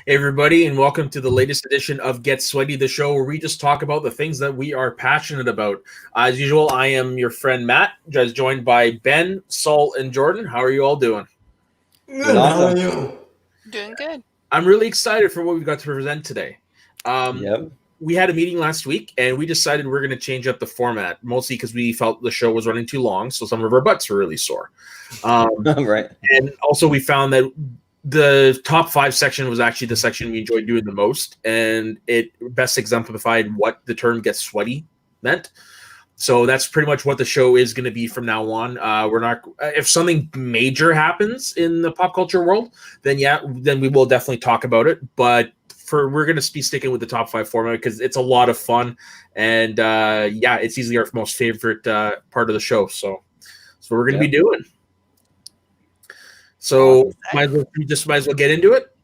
Hey everybody, and welcome to the latest edition of Get Sweaty, the show where we just talk about the things that we are passionate about. As usual, I am your friend Matt, just joined by Ben, Saul, and Jordan. How are you all doing? Good, how are you? Doing good. I'm really excited for what we've got to present today. Um, Yep. we had a meeting last week, and we decided we're going to change up the format, mostly because we felt the show was running too long, so some of our butts were really sore. Right. And also, we found that the top 5 section was actually the section we enjoyed doing the most, and it best exemplified what the term "get sweaty" meant. So that's pretty much what the show is going to be from now on. We're not if something major happens in the pop culture world, then we will definitely talk about it. But we're going to be sticking with the top 5 format because it's a lot of fun, and it's easily our most favorite part of the show. So that's what we're going to be doing. So might as well get into it.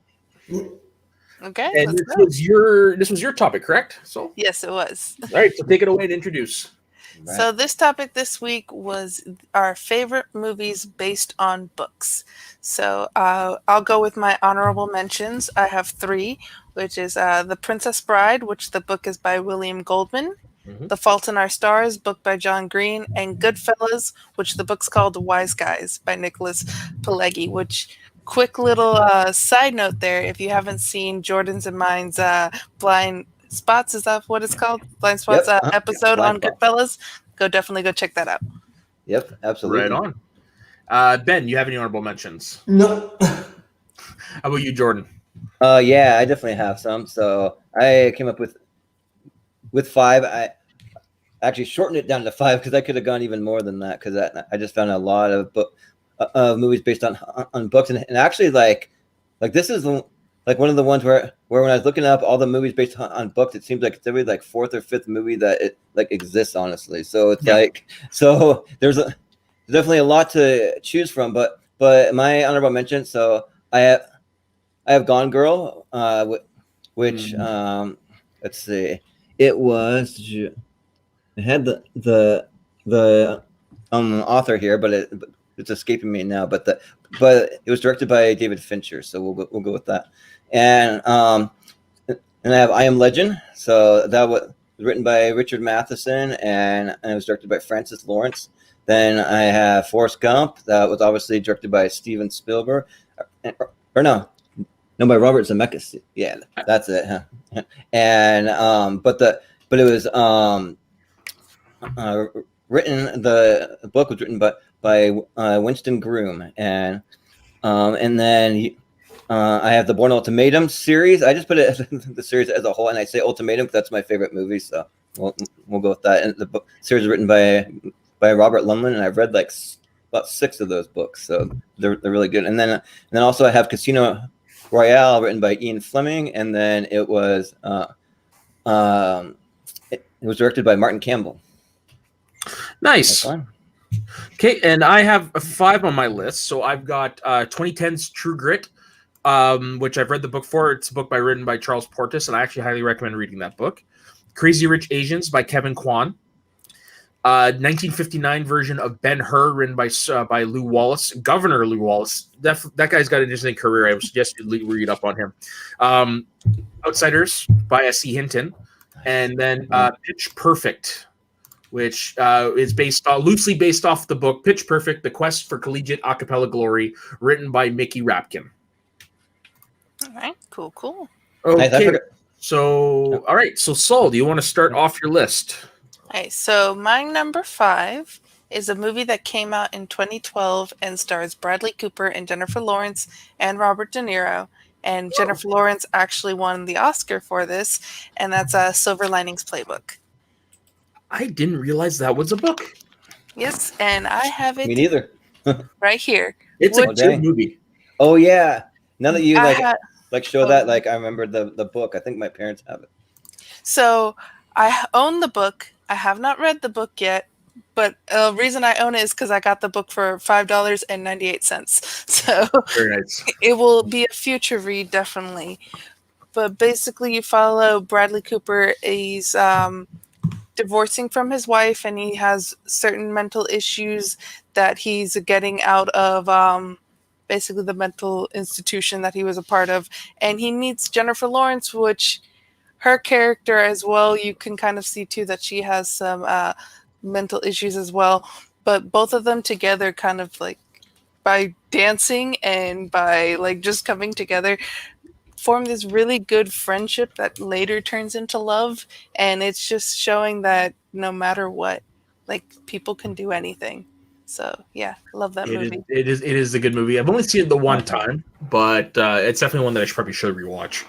Okay. And this was your topic, correct? So yes, it was. All right, so take it away and introduce. Right. So this topic this week was our favorite movies based on books. So I'll go with my honorable mentions. I have 3, which is The Princess Bride, which the book is by William Goldman. Mhm. The Fault in Our Stars, book by John Green, and Goodfellas, which the book's called The Wise Guys by Nicholas Pileggi, which quick little side note there, if you haven't seen Jordan's and mine's Blind Spots, is that what it's called? Blind Spots episode Blind on Goodfellas. Definitely go check that out. Yep, absolutely. Right on. Ben, you have any honorable mentions? No. How about you, Jordan? Yeah, I definitely have some. So I came up with 5. I actually shortened it down to 5 because I could have gone even more than that because I just found a lot of movies based on books, and actually like this is like one of the ones where when I was looking up all the movies based on books, it seems like it's every like 4th or 5th movie that it like exists, honestly. So it's there's definitely a lot to choose from, but my honorable mention. So I have Gone Girl, which let's see, it had the author here, but it's escaping me now. But it was directed by David Fincher, so we'll go with that. And I have I Am Legend. So that was written by Richard Matheson, and it was directed by Francis Lawrence. Then I have Forrest Gump. That was obviously directed by Steven Spielberg, or no, by Robert Zemeckis. Yeah, that's it. Huh? And but it was written. The book was written by Winston Groom, and then I have the Bourne Ultimatum series. I just put it the series as a whole, and I say Ultimatum because that's my favorite movie. So we'll go with that. And the book series is written by Robert Lumley, and I've read like about 6 of those books, so they're really good. And then also I have Casino Royale, written by Ian Fleming, and then it was directed by Martin Campbell. Nice. Okay, and I have 5 on my list. So I've got 2010's True Grit, which I've read the book for. It's a book written by Charles Portis, and I actually highly recommend reading that book. Crazy Rich Asians by Kevin Kwan. 1959 version of Ben-Hur, written by Lew Wallace, Governor Lew Wallace. That guy's got an interesting career. I would suggest you read up on him. Outsiders by S.E. Hinton, and then Pitch Perfect, which is loosely based off the book Pitch Perfect: The Quest for Collegiate Acapella Glory, written by Mickey Rapkin. All right, cool. Okay, so all right, so Saul, do you want to start off your list? Okay, so my number 5 is a movie that came out in 2012 and stars Bradley Cooper and Jennifer Lawrence and Robert De Niro. And Jennifer Lawrence actually won the Oscar for this, and that's Silver Linings Playbook. I didn't realize that was a book. Yes, and I have it. Me neither. Right here. It's a good movie. Oh yeah. Now that you show Oh. that, I remember the book. I think my parents have it. So I own the book. I have not read the book yet, but the reason I own it is because I got the book for $5.98. So Very nice. It will be a future read, definitely. But basically, you follow Bradley Cooper. He's divorcing from his wife, and he has certain mental issues that he's getting out of basically the mental institution that he was a part of. And he meets Jennifer Lawrence, which her character as well, you can kind of see too that she has some mental issues as well. But both of them together kind of like by dancing and by like just coming together form this really good friendship that later turns into love. And it's just showing that no matter what, like people can do anything. So yeah, love that movie. It is a good movie. I've only seen it the one time, but it's definitely one that I probably should rewatch.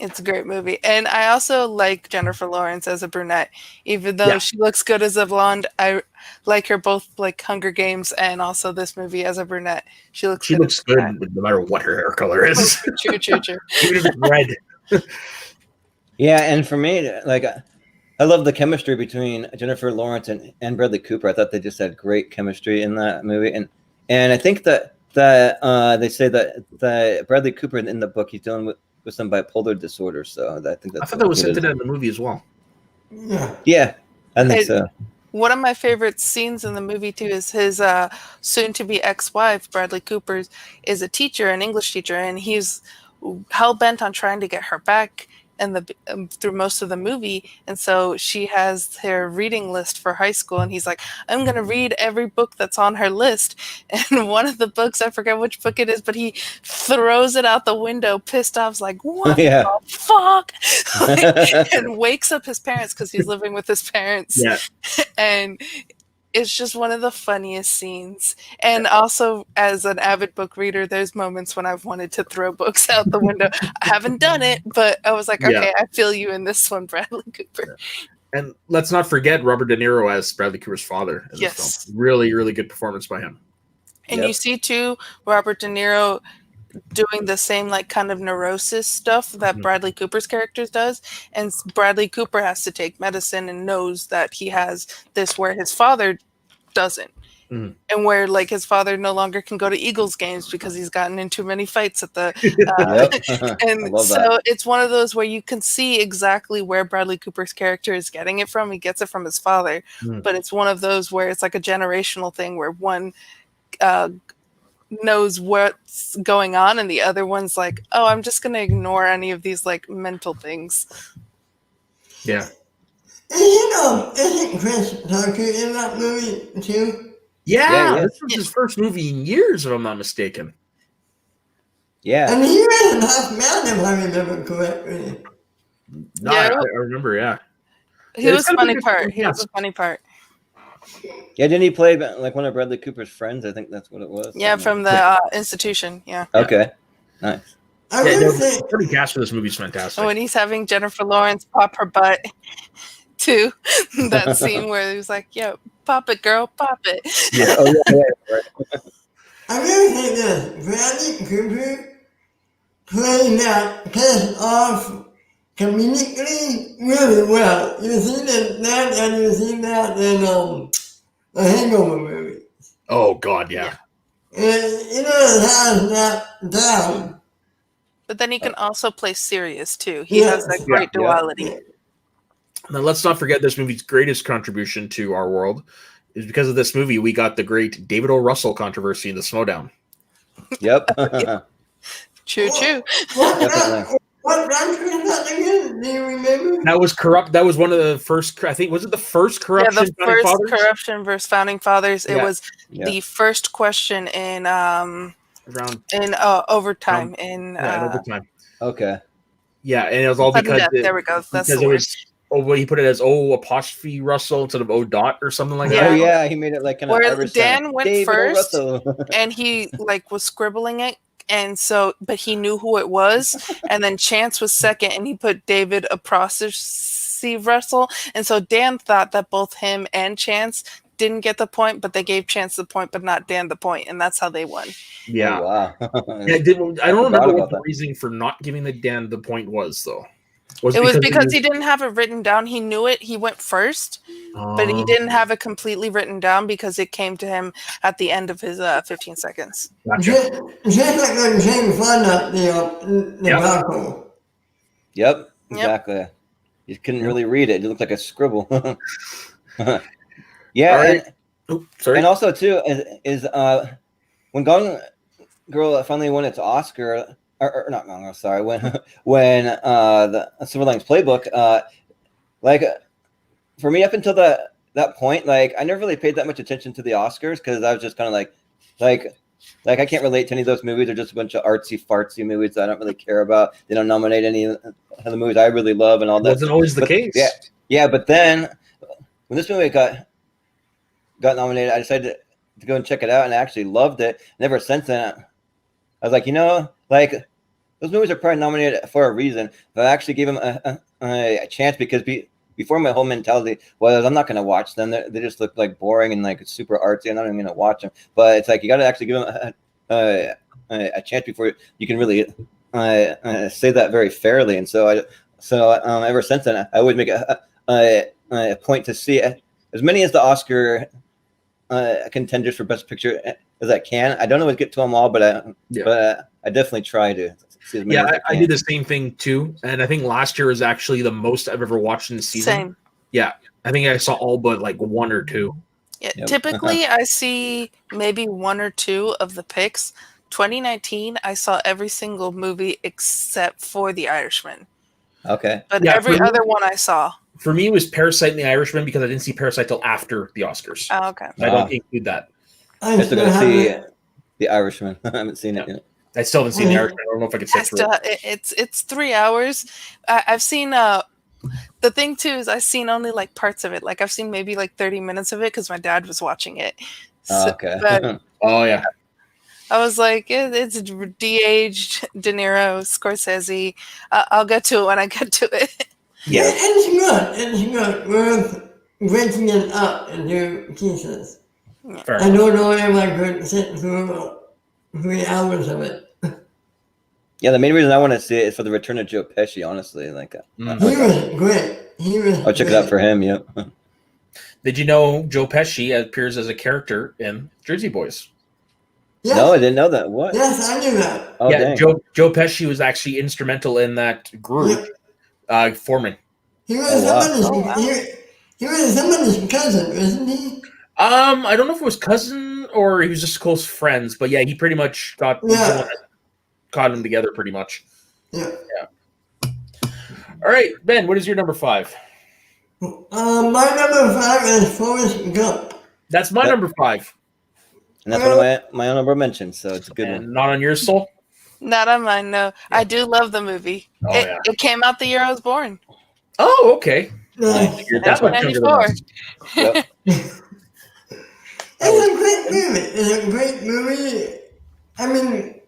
It's a great movie. And I also like Jennifer Lawrence as a brunette. Even though she looks good as a blonde, I like her both like Hunger Games and also this movie as a brunette. She looks good no matter what her hair color is. True. Even if it's red. Yeah, and for me, like I love the chemistry between Jennifer Lawrence and Bradley Cooper. I thought they just had great chemistry in that movie. And I think that they say that Bradley Cooper in the book, he's dealing with some bipolar disorder, so I think I thought that was hinted at in the movie as well. Yeah, I think so. One of my favorite scenes in the movie too is his soon-to-be ex-wife, Bradley Cooper's, is a teacher, an English teacher, and he's hell-bent on trying to get her back through most of the movie. And so she has her reading list for high school, and he's like, I'm going to read every book that's on her list. And one of the books, I forget which book it is, but he throws it out the window, pissed off, like, what the fuck? And wakes up his parents because he's living with his parents. Yeah. And it's just one of the funniest scenes. And also, as an avid book reader, there's moments when I've wanted to throw books out the window. I haven't done it, but I was like, okay, I feel you in this one, Bradley Cooper. And let's not forget Robert De Niro as Bradley Cooper's father in this film. Really, really good performance by him. And you see, too, Robert De Niro doing the same like kind of neurosis stuff that Bradley Cooper's characters does, and Bradley Cooper has to take medicine and knows that he has this where his father doesn't, and where like his father no longer can go to Eagles games because he's gotten in too many fights at the and so it's one of those where you can see exactly where Bradley Cooper's character is getting it from. He gets it from his father, but it's one of those where it's like a generational thing where one knows what's going on and the other one's like, oh, I'm just gonna ignore any of these like mental things. And isn't Chris Tucker in that movie too? Yeah, this was his first movie in years, if I'm not mistaken. Yeah. And he was a half man, if I remember correctly. No, I remember, He was a funny part. He was a funny part. Yeah, didn't he play like one of Bradley Cooper's friends? I think that's what it was. Yeah, from the institution. Yeah. Okay. Nice. The cast for this movie is fantastic. When he's having Jennifer Lawrence pop her butt too, that scene where he was like, "Yo, pop it, girl, pop it." Yeah. Right. I really think that Bradley Cooper played that piss off comedically really well. You've seen that and you've seen that in the Hangover movie. Oh God, yeah. It has that down. But then he can also play serious too. He has that great duality. Now let's not forget this movie's greatest contribution to our world is because of this movie we got the great David O. Russell controversy in the Snowdown. Yep. True. What country is that again? Do you remember? That was corrupt. That was one of the first. I think was it the first corruption? Yeah, the first corruption versus Founding Fathers. It was the first question in overtime in overtime. Okay. Yeah, and it was all because there we go. That's the word. He put it as O' Russell instead of O. or something like that. Oh yeah, he made it like an where Dan went David first, and he like was scribbling it. And so, but he knew who it was, and then Chance was second, and he put David Apostrophe Russell. And so Dan thought that both him and Chance didn't get the point, but they gave Chance the point, but not Dan the point, and that's how they won. Yeah, wow. I don't remember what the reasoning for not giving the Dan the point was, though. It was because he didn't have it written down. He knew it. He went first, but he didn't have it completely written down because it came to him at the end of his 15 seconds. Gotcha. Just like when James Fun at the black hole. Yep, exactly. Yep. You couldn't really read it. It looked like a scribble. Yeah, right. and also too is when Gone girl finally won its Oscar, or not wrong. Sorry, when the Silver Linings Playbook, like for me up until that point, like I never really paid that much attention to the Oscars because I was just kind of like I can't relate to any of those movies. They're just a bunch of artsy fartsy movies that I don't really care about. They don't nominate any of the movies I really love and all that. Wasn't always the case. Yeah, but then when this movie got nominated, I decided to go and check it out, and I actually loved it. And ever since then, I was like, like those movies are probably nominated for a reason. But I actually gave them a chance because before my whole mentality was I'm not going to watch them. They just look like boring and like super artsy. I'm not even going to watch them. But it's like you got to actually give them a chance before you can really say that very fairly. And so ever since then, I always make a point to see as many as the Oscar contenders for Best Picture as I can. I don't always get to them all, but I definitely try to. Yeah, I do the same thing too, and I think last year was actually the most I've ever watched in the season. Same. Yeah, I think I saw all but like one or two. Yeah, typically I see maybe one or two of the picks. 2019, I saw every single movie except for The Irishman. Okay. But every other one I saw. For me, it was Parasite and The Irishman because I didn't see Parasite till after the Oscars. Oh, okay. I don't include that. I still got to see The Irishman. I haven't seen it yet. I still haven't seen The Irishman. I don't know if I can sit through it. It's 3 hours. I've seen the thing too is I've seen only like parts of it. Like I've seen maybe like 30 minutes of it because my dad was watching it. So, okay. Oh yeah. I was like, it's de-aged De Niro, Scorsese. I'll get to it when I get to it. Yeah, it's good. Worth breaking it up into pieces. Fair I don't know if I could sit through 3 hours of it. Yeah, the main reason I want to see it is for the return of Joe Pesci. Honestly, like he was great. I'll check it out for him. Yep. Did you know Joe Pesci appears as a character in Jersey Boys? Yes. No, I didn't know that. What? Yes, I knew that. Oh, yeah, dang. Joe Pesci was actually instrumental in that group forming. He was he was somebody's cousin, wasn't he? I don't know if it was cousin or he was just close friends, but yeah, he pretty much caught them together pretty much. Yeah. All right, Ben, what is your number 5? My number 5 is Forrest Gump. That's my number 5. And that's one of my honorable mentions, so it's a good one. Not on yours, Soul? Not on mine, no. Yeah. I do love the movie. It came out the year I was born. Oh, okay. You're that much younger than us. Yep. It's a great movie. I mean,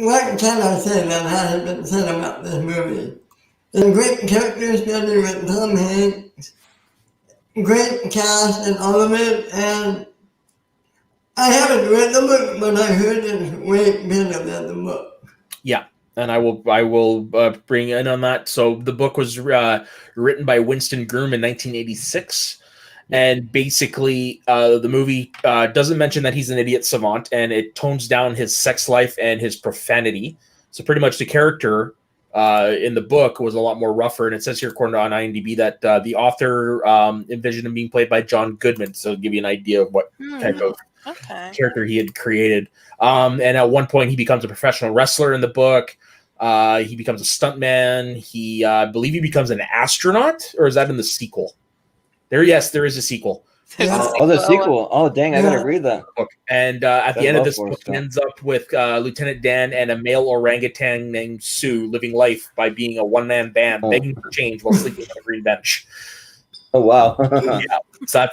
what can I say that hasn't been said about this movie? It's a great character study with Tom Hanks, great cast and all of it, and I haven't read the book, but I heard it's way better than the book. Yeah, and I will bring in on that. So the book was written by Winston Groom in 1986. And basically, the movie doesn't mention that he's an idiot savant, and it tones down his sex life and his profanity. So pretty much the character in the book was a lot more rougher. And it says here, according to on IMDb, that the author envisioned him being played by John Goodman. So to give you an idea of what type of character he had created. And at one point, he becomes a professional wrestler in the book. He becomes a stuntman. I believe he becomes an astronaut, or is that in the sequel? There is a sequel. Oh, the sequel. Oh, dang, I gotta read that book. And at the end of this book, it ends up with Lieutenant Dan and a male orangutan named Sue living life by being a one-man band, begging for change while sleeping on a green bench. Oh, wow. Yeah, so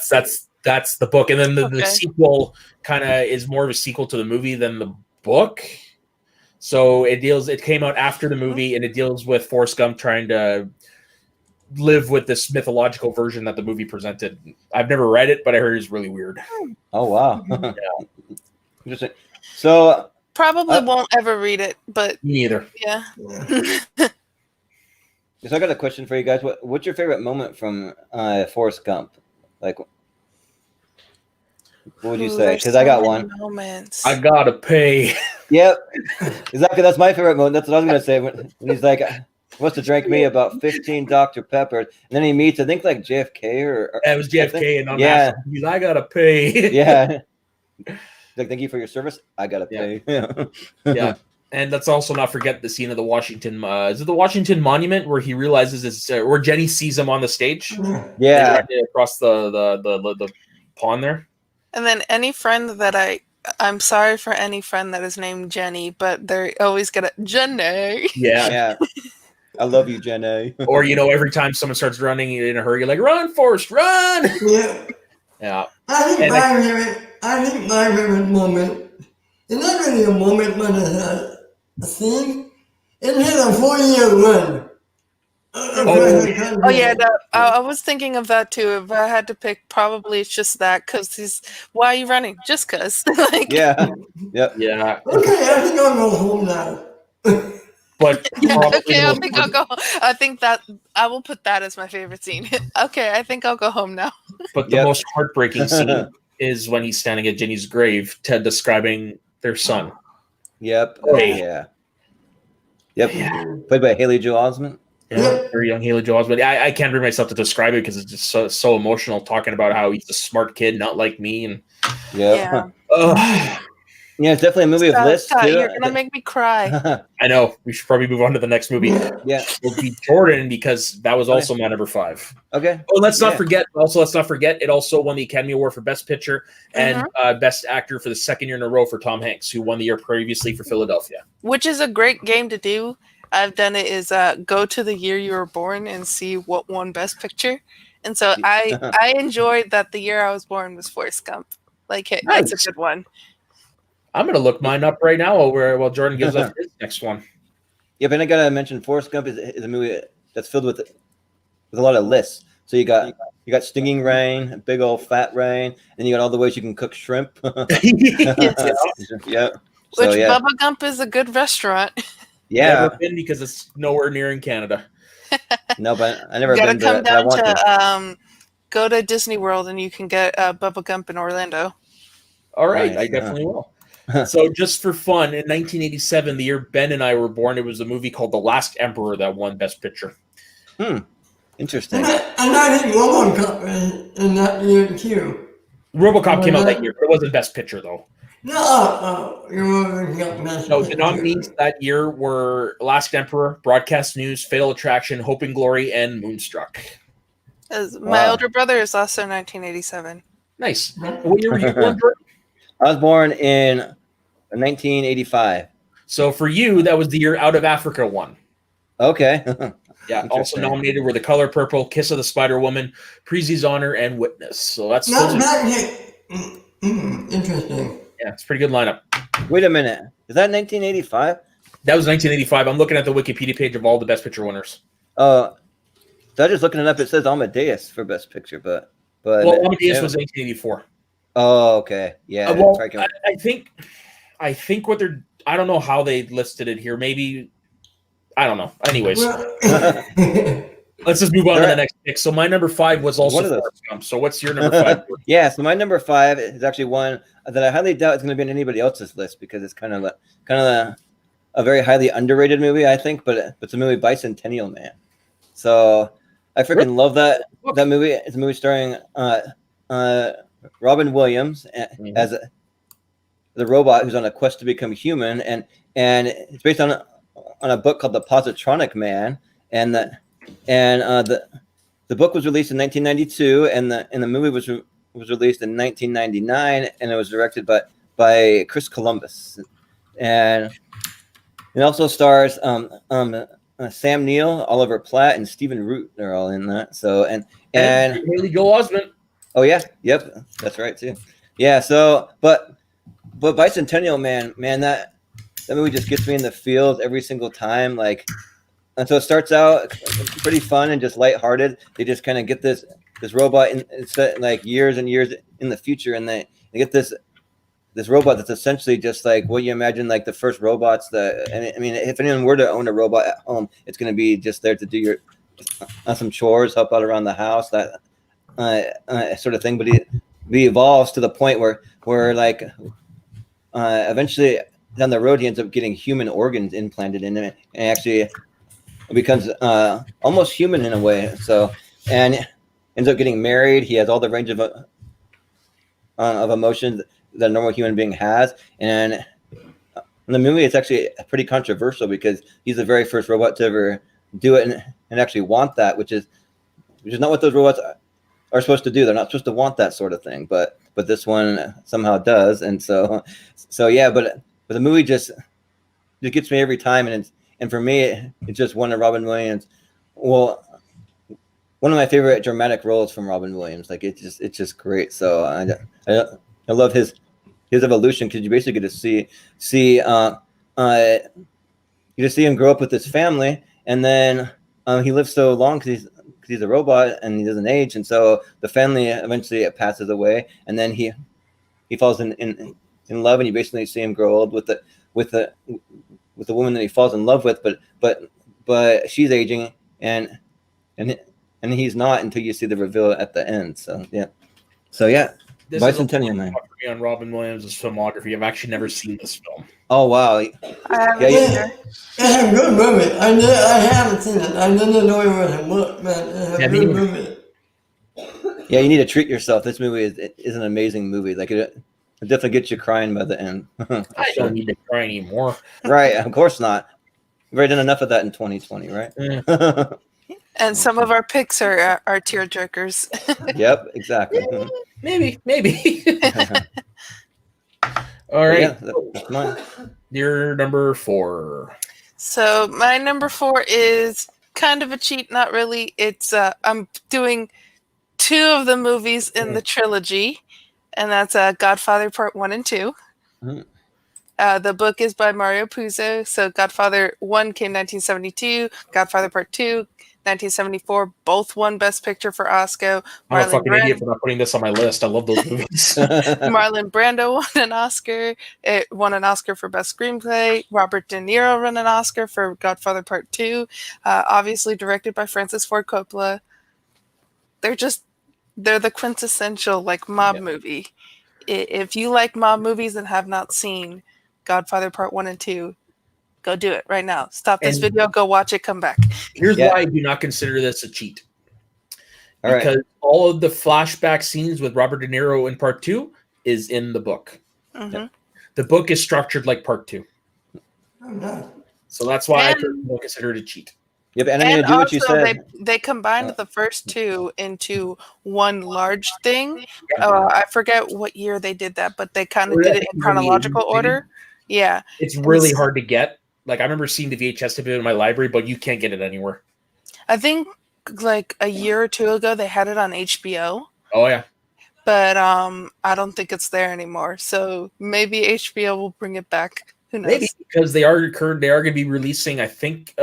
that's the book. And then the sequel kind of is more of a sequel to the movie than the book. So it came out after the movie, and it deals with Forrest Gump trying to live with this mythological version that the movie presented. I've never read it, but I heard it's really weird. Oh, wow. Interesting. So probably won't ever read it, but me either. Yeah. So I got a question for you guys. What's your favorite moment from Forrest Gump? Like, what would you say? Because I got one. Moments. I gotta pay. Yep, exactly. That's my favorite moment. That's what I was gonna say when he's like, "Wants to drink me about 15 Dr. Peppers," and then he meets, I think, like JFK or it was JFK, and he's I gotta pay. Yeah, like, thank you for your service. I gotta pay. Yeah. And let's also not forget the scene of the Washington. Is it the Washington Monument where he realizes it's where Jenny sees him on the stage? Yeah. Across the pond there. And then any friend that I'm sorry for any friend that is named Jenny, but they always get a Jenny. Yeah. Yeah. I love you, Jenny. Or every time someone starts running in a hurry, you're like, "Run, Forrest, run!" Yeah. Yeah. I think my favorite moment, it's not really a moment, but it's a scene. It had a 4-year run. Oh yeah, no, I was thinking of that too. If I had to pick, probably it's just that because why are you running? Just cause. Like, Yeah. Yep. Yeah. Okay, I think I'll go home now. But yeah, probably okay, the I most think I'll go. I think that I will put that as my favorite scene. Okay, I think I'll go home now. But the Yep. most heartbreaking scene is when he's standing at Jenny's grave, Ted describing their son. Yep. Hey. Yeah. Yep. Yeah. Played by Haley Joel Osment. Yeah, very young Haley Joel Osment. I can't bring myself to describe it because it's just so emotional, talking about how he's a smart kid, not like me. And Yeah. Yeah, it's definitely a movie of lists Stop, too. you're gonna make me cry. I know we should probably move on to the next movie. Yeah. It'll be Jordan because that was also my number 5. Okay. Oh, let's not forget. It also won the Academy Award for Best Picture and Best Actor for the second year in a row for Tom Hanks, who won the year previously for Philadelphia. Which is a great game to do. I've done it. Is go to the year you were born and see what won Best Picture. And so I enjoyed that the year I was born was Forrest Gump. Like, Nice. it's a good one. I'm gonna look mine up right now while Jordan gives us his next one. Yeah, but I gotta mention Forrest Gump is a movie that's filled with a lot of lists. So you got stinging rain, big old fat rain, and you got all the ways you can cook shrimp. Yeah. So, Which Bubba Gump is a good restaurant. Yeah. Never been because it's nowhere near in Canada. No, but I never You gotta been come to. I down want to go to Disney World and you can get Bubba Gump in Orlando. All right, Nice, I definitely will. So just for fun, in 1987, the year Ben and I were born, it was a movie called The Last Emperor that won Best Picture. Interesting. And I think RoboCop in that year too. RoboCop came out that year, but it wasn't Best Picture though. No, the nominees that year were Last Emperor, Broadcast News, Fatal Attraction, Hope and Glory, and Moonstruck. My older brother is also 1987. Nice. What year were you born, Jordan? I was born in 1985. So for you, that was the year Out of Africa won. Okay. Yeah. Also nominated were The Color Purple, Kiss of the Spider Woman, Prezi's Honor, and Witness. So that's interesting. Yeah, it's a pretty good lineup. Wait a minute. Is that 1985? That was 1985. I'm looking at the Wikipedia page of all the Best Picture winners. So I'm just looking it up. It says Amadeus for Best Picture, but Amadeus was 1984. Oh, okay. Yeah. I think what they're. I don't know how they listed it here. Maybe I don't know. Anyways, let's just move on to the next pick. So my number 5 was also Forrest Gump. So what's your number 5? Yeah. So my number 5 is actually one that I highly doubt is going to be on anybody else's list because it's kind of a very highly underrated movie, I think. But it's a movie, Bicentennial Man. So I freaking love that movie. It's a movie starring Robin Williams as the robot who's on a quest to become human, and it's based on a book called The Positronic Man, and the book was released in 1992, and the movie was released in 1999, and it was directed by Chris Columbus, and it also stars Sam Neill, Oliver Platt, and Stephen Root. They're all in that. So and Haley Joel Osment. Oh yeah, yep, that's right too. Yeah. So but Bicentennial Man, that movie just gets me in the feels every single time. Like, and so it starts out pretty fun and just lighthearted. They just kind of get this robot it's set like years and years in the future, and they get this robot that's essentially just like what you imagine like the first robots I mean, if anyone were to own a robot at home, it's going to be just there to do your some chores, help out around the house, that sort of thing. But he evolves to the point where like eventually down the road he ends up getting human organs implanted in him, and actually becomes almost human in a way. So and ends up getting married. He has all the range of of emotions that a normal human being has. And in the movie, it's actually pretty controversial because he's the very first robot to ever do it and actually want that, which is not what those robots are supposed to do. They're not supposed to want that sort of thing, but this one somehow does. And so yeah, but the movie just gets me every time, and for me, it's just one of Robin Williams. Well, one of my favorite dramatic roles from Robin Williams. Like it's just great. So I love his evolution, because you basically get to see you just see him grow up with his family, and then he lives so long because he's a robot and he doesn't age, and so the family eventually passes away, and then he falls in love, and you basically see him grow old with the woman that he falls in love with, but she's aging, and he's not, until you see the reveal at the end. So yeah. This Bicentennial Man. For me on Robin Williams' filmography, I've actually never seen this film. Oh wow. I haven't Yeah, either. It's a good movie. I haven't seen it. I didn't know it was a book, but it's a good movie. Yeah, you need to treat yourself. This movie is an amazing movie. Like it definitely gets you crying by the end. I don't need to cry anymore. Right, of course not. We've already done enough of that in 2020, right? Yeah. And some of our picks are tear jerkers. Yep, exactly. Maybe. All right. Yeah, that's mine. Your number 4. So my number 4 is kind of a cheat, not really. It's I'm doing 2 of the movies in the trilogy, and that's Godfather Part 1 and 2. Mhm. The book is by Mario Puzo. So Godfather 1 came 1972, Godfather Part 2 1974. Both won Best Picture for Oscar. I'm a fucking idiot for not putting this on my list. I love those movies. Marlon Brando won an Oscar. It won an Oscar for Best Screenplay. Robert De Niro won an Oscar for Godfather Part 2. Obviously directed by Francis Ford Coppola. They're the quintessential mob movie. If you like mob movies and have not seen Godfather Part 1 and 2, go do it right now. Stop this video, go watch it, come back. Here's why I do not consider this a cheat. Because all of the flashback scenes with Robert De Niro in Part 2 is in the book. Mm-hmm. The book is structured like Part 2. Oh, no. So that's why I don't consider it a cheat. Yep, and I'm going to do what you said. They combined the first 2 into one large thing. I forget what year they did that, but they kind of did it in chronological order. Yeah. It's really hard to get. Like, I remember seeing the VHS of it in my library, but you can't get it anywhere. I think a year or 2 ago they had it on HBO. Oh yeah. But I don't think it's there anymore. So maybe HBO will bring it back. Who knows? Maybe, because they are going to be releasing, I think,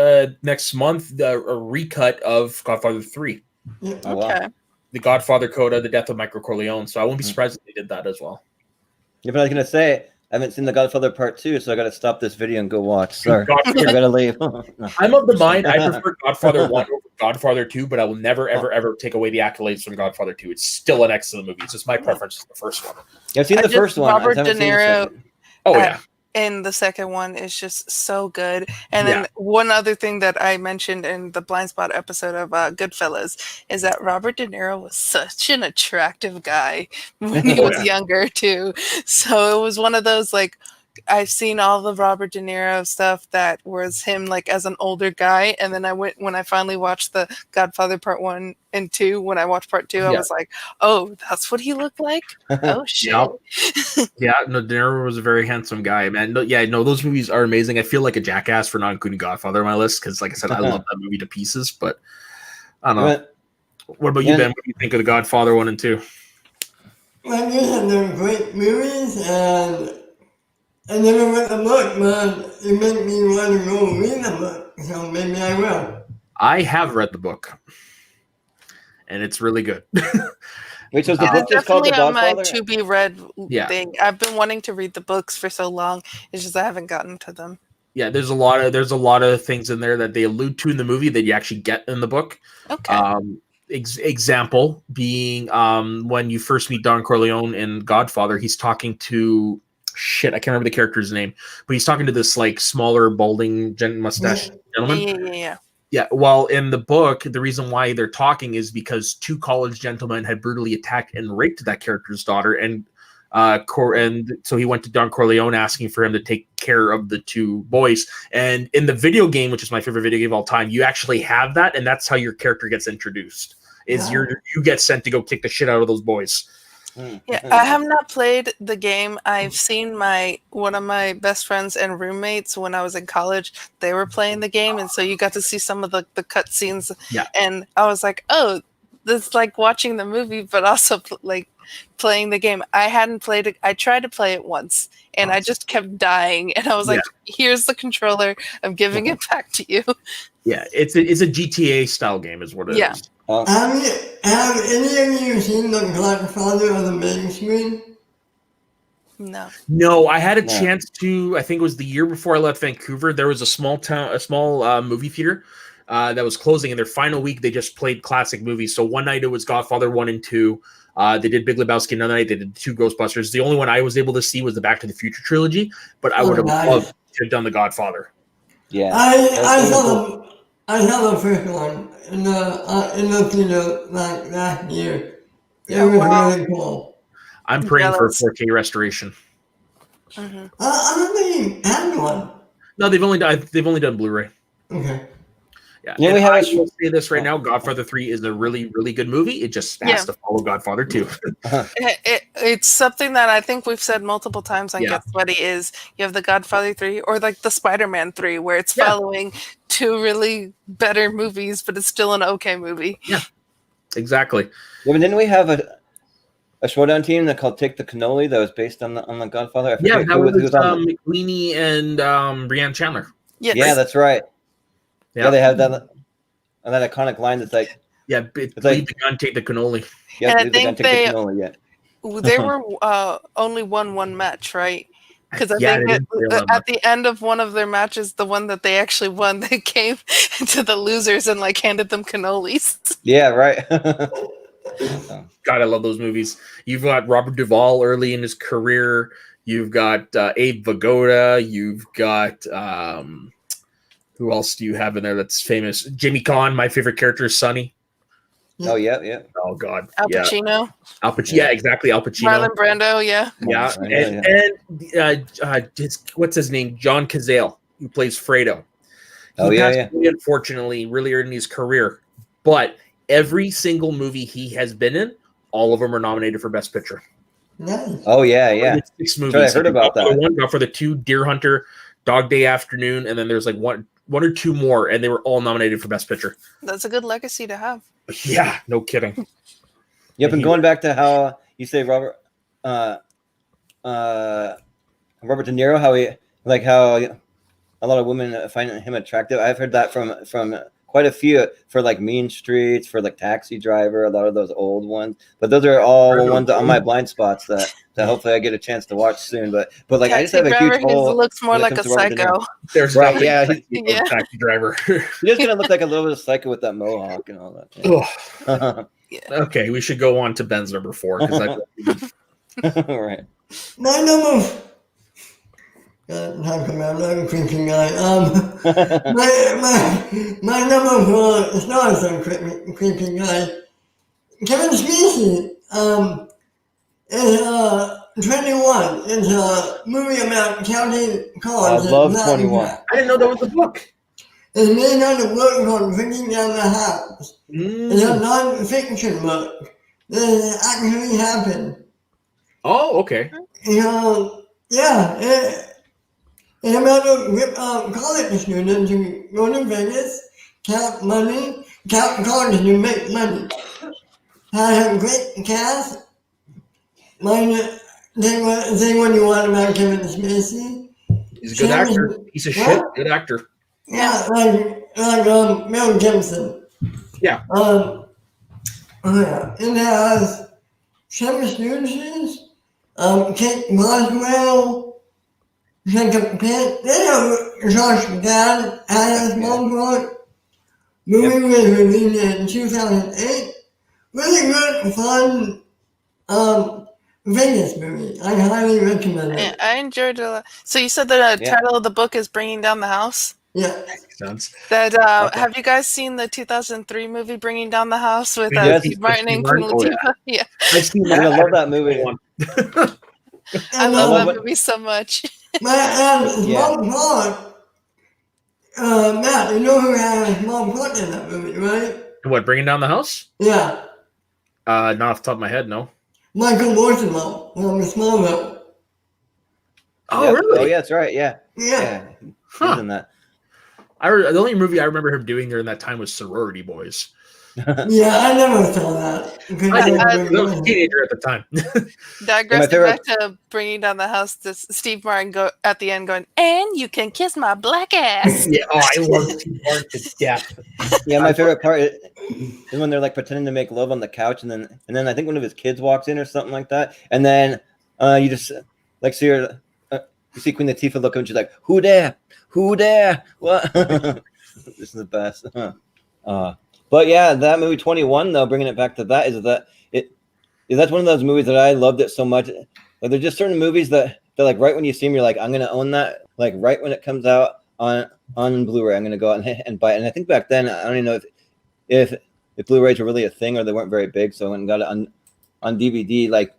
next month a recut of Godfather 3. Yeah. Oh, wow. Okay. The Godfather Coda, the death of Michael Corleone. So I wouldn't be surprised if they did that as well. Yeah, but I was going to say, I haven't seen The Godfather Part 2, so I got to stop this video and go watch. Sorry, I got to leave. I'm of the mind I prefer Godfather 1 over Godfather 2, but I will never, ever, ever take away the accolades from Godfather 2. It's still an excellent movie. It's just my preference for the first one. Yeah, I've seen the first one. Robert De Niro. Oh, yeah. And the second one is just so good. And then one other thing that I mentioned in the Blind Spot episode of Goodfellas is that Robert De Niro was such an attractive guy when he was younger too. So it was one of those I've seen all the Robert De Niro stuff that was him as an older guy, and then when I finally watched the Godfather Part 1 and 2, when I watched Part 2, I was like, oh, that's what he looked like? Oh shit. Yeah, no, De Niro was a very handsome guy, man. No, those movies are amazing. I feel like a jackass for not including Godfather on my list, because like I said, I love that movie to pieces, but I don't know. What about you, Ben? What do you think of the Godfather 1 and 2? Well, these are the great movies, and I never read the book, but it made me want to go read the book, so maybe I will. I have read the book, and it's really good. Wait, so is the book just called The Godfather? Godfather? On my to be read thing. I've been wanting to read the books for so long. It's just I haven't gotten to them. Yeah, there's a lot of things in there that they allude to in the movie that you actually get in the book. Okay. Example being when you first meet Don Corleone in Godfather, he's talking to I can't remember the character's name, but he's talking to this smaller balding mustache gentleman. Yeah. Well, in the book, the reason why they're talking is because 2 college gentlemen had brutally attacked and raped that character's daughter, and And so he went to Don Corleone asking for him to take care of the two boys. And in the video game, which is my favorite video game of all time, you actually have that, and that's how your character gets introduced. Is you get sent to go kick the shit out of those boys. Yeah, I have not played the game. I've seen one of my best friends and roommates when I was in college. They were playing the game, and so you got to see some of the cut scenes. Yeah. And I was like, oh, this is like watching the movie, but also like playing the game. I hadn't played it. I tried to play it once, and I just kept dying. And I was like, here's the controller. I'm giving it back to you. Yeah, it's a GTA style game is what it is. Have any of you seen The Godfather on the big screen? No, I had a chance to. I think it was the year before I left Vancouver. There was a small movie theater that was closing. In their final week, they just played classic movies. So one night it was Godfather 1 and 2. They did Big Lebowski another night. They did 2 Ghostbusters. The only one I was able to see was the Back to the Future trilogy. But I would have loved to have done The Godfather. Yeah, I saw the first one in the theater like last year. It was really cool. I'm praying for a 4K restoration. Mm-hmm. I don't think you had one. No, they've only done Blu-ray. Okay. Yeah, and I will say this right now: Godfather 3 is a really, really good movie. It just has to follow Godfather 2. It's something that I think we've said multiple times on Get Sweaty is you have the Godfather 3 or like the Spider-Man 3 where it's following 2 really better movies, but it's still an okay movie. Yeah, exactly. Yeah, but didn't we have a showdown team that called Take the Cannoli that was based on the Godfather? I forget that was McLeany and Brianne Chandler. Yes. Yeah, that's right. Yeah, they have that iconic line that's like, it's like, leave the gun, take the cannoli. Yeah, and I think they they were only won one match, right? Because I think at the end of one of their matches, the one that they actually won, they came to the losers and like handed them cannolis. Yeah, right. God, I love those movies. You've got Robert Duvall early in his career. You've got Abe Vigoda. You've got who else do you have in there that's famous? Jimmy Caan, my favorite character is Sonny. Oh, yeah. Oh, God. Al Pacino. Al Pacino. Yeah, exactly. Al Pacino. Marlon Brando, yeah. Yeah. And what's his name? John Cazale, who plays Fredo. He passed away, unfortunately, really early in his career. But every single movie he has been in, all of them are nominated for Best Picture. Nice. Oh, yeah. 6 movies. Sure, I heard about that. One got for the 2, Deer Hunter, Dog Day Afternoon, and then there's like one or two more, and they were all nominated for Best Picture. That's a good legacy to have. Yeah, no kidding. Yep, and going back to how you say Robert De Niro, how a lot of women find him attractive. I've heard that from quite a few for like Mean Streets, for like Taxi Driver, a lot of those old ones. But those are all ones on my blind spots that hopefully I get a chance to watch soon. But like I just have a huge hole. Looks more like a psycho. There's right, Taxi Driver. He's just gonna look like a little bit of psycho with that mohawk and all that. Yeah. Okay, we should go on to Ben's number 4 because right. My number. Talk about another creepy guy. My number 4 is not so creepy guy. Kevin Spacey is 21. It's a movie about counting cards. I love 21. I didn't know that was a book. It's made on a book called Bringing Down the House. It's a non-fiction book. This actually happened. Oh, okay. It's about a group of college students who go to Vegas, count cards to make money. Has a great cast. Say what you want about Kevin Spacey. He's a good actor. Piece of shit. Good actor. Yeah, like Mel Gibson. Yeah. It has Trevor Sturges, Kate Boswell, Jacob Pitt. They have Josh Gad had a small part. Movie was released in 2008. Really good, fun Vegas movie. I highly recommend it. Yeah, I enjoyed it a lot. So you said the title of the book is Bringing Down the House? Yeah. Makes sense. Have you guys seen the 2003 movie Bringing Down the House with Steve Martin and Queen Latifah? Yeah. I've seen I love that movie. I And love love that it. movie so much. my Yeah. small part, Matt, you know who had a small part in that movie, right? What, bringing down the house? Yeah, Not off the top of my head, no. Michael Mortimer from Smallville. Oh, Yep. really? Oh, yeah, that's right. Yeah. Yeah. Yeah. He Huh. was in that. The only movie I remember him doing during that time was Sorority Boys. Yeah, I never saw that. Because I did. I I was a teenager at the time. Digressing favorite- back to Bringing Down the House, this Steve Martin go at the end going, and you can kiss my black ass. Yeah, I love Steve Martin to death. Yeah, my favorite part is when they're like pretending to make love on the couch, and then I think one of his kids walks in or something like that, and then you just like see her, you see Queen Latifah look up, and she's like, "Who there? Who there? What?" This is the best. But yeah, that movie 21 though, bringing it back to that, that's one of those movies that I loved it so much. Like, there's just certain movies that like right when you see them, you're like, I'm gonna own that. Like right when it comes out on Blu-ray, I'm gonna go out and buy it. And I think back then, I don't even know if Blu-rays were really a thing or they weren't very big, so I went and got it on DVD, like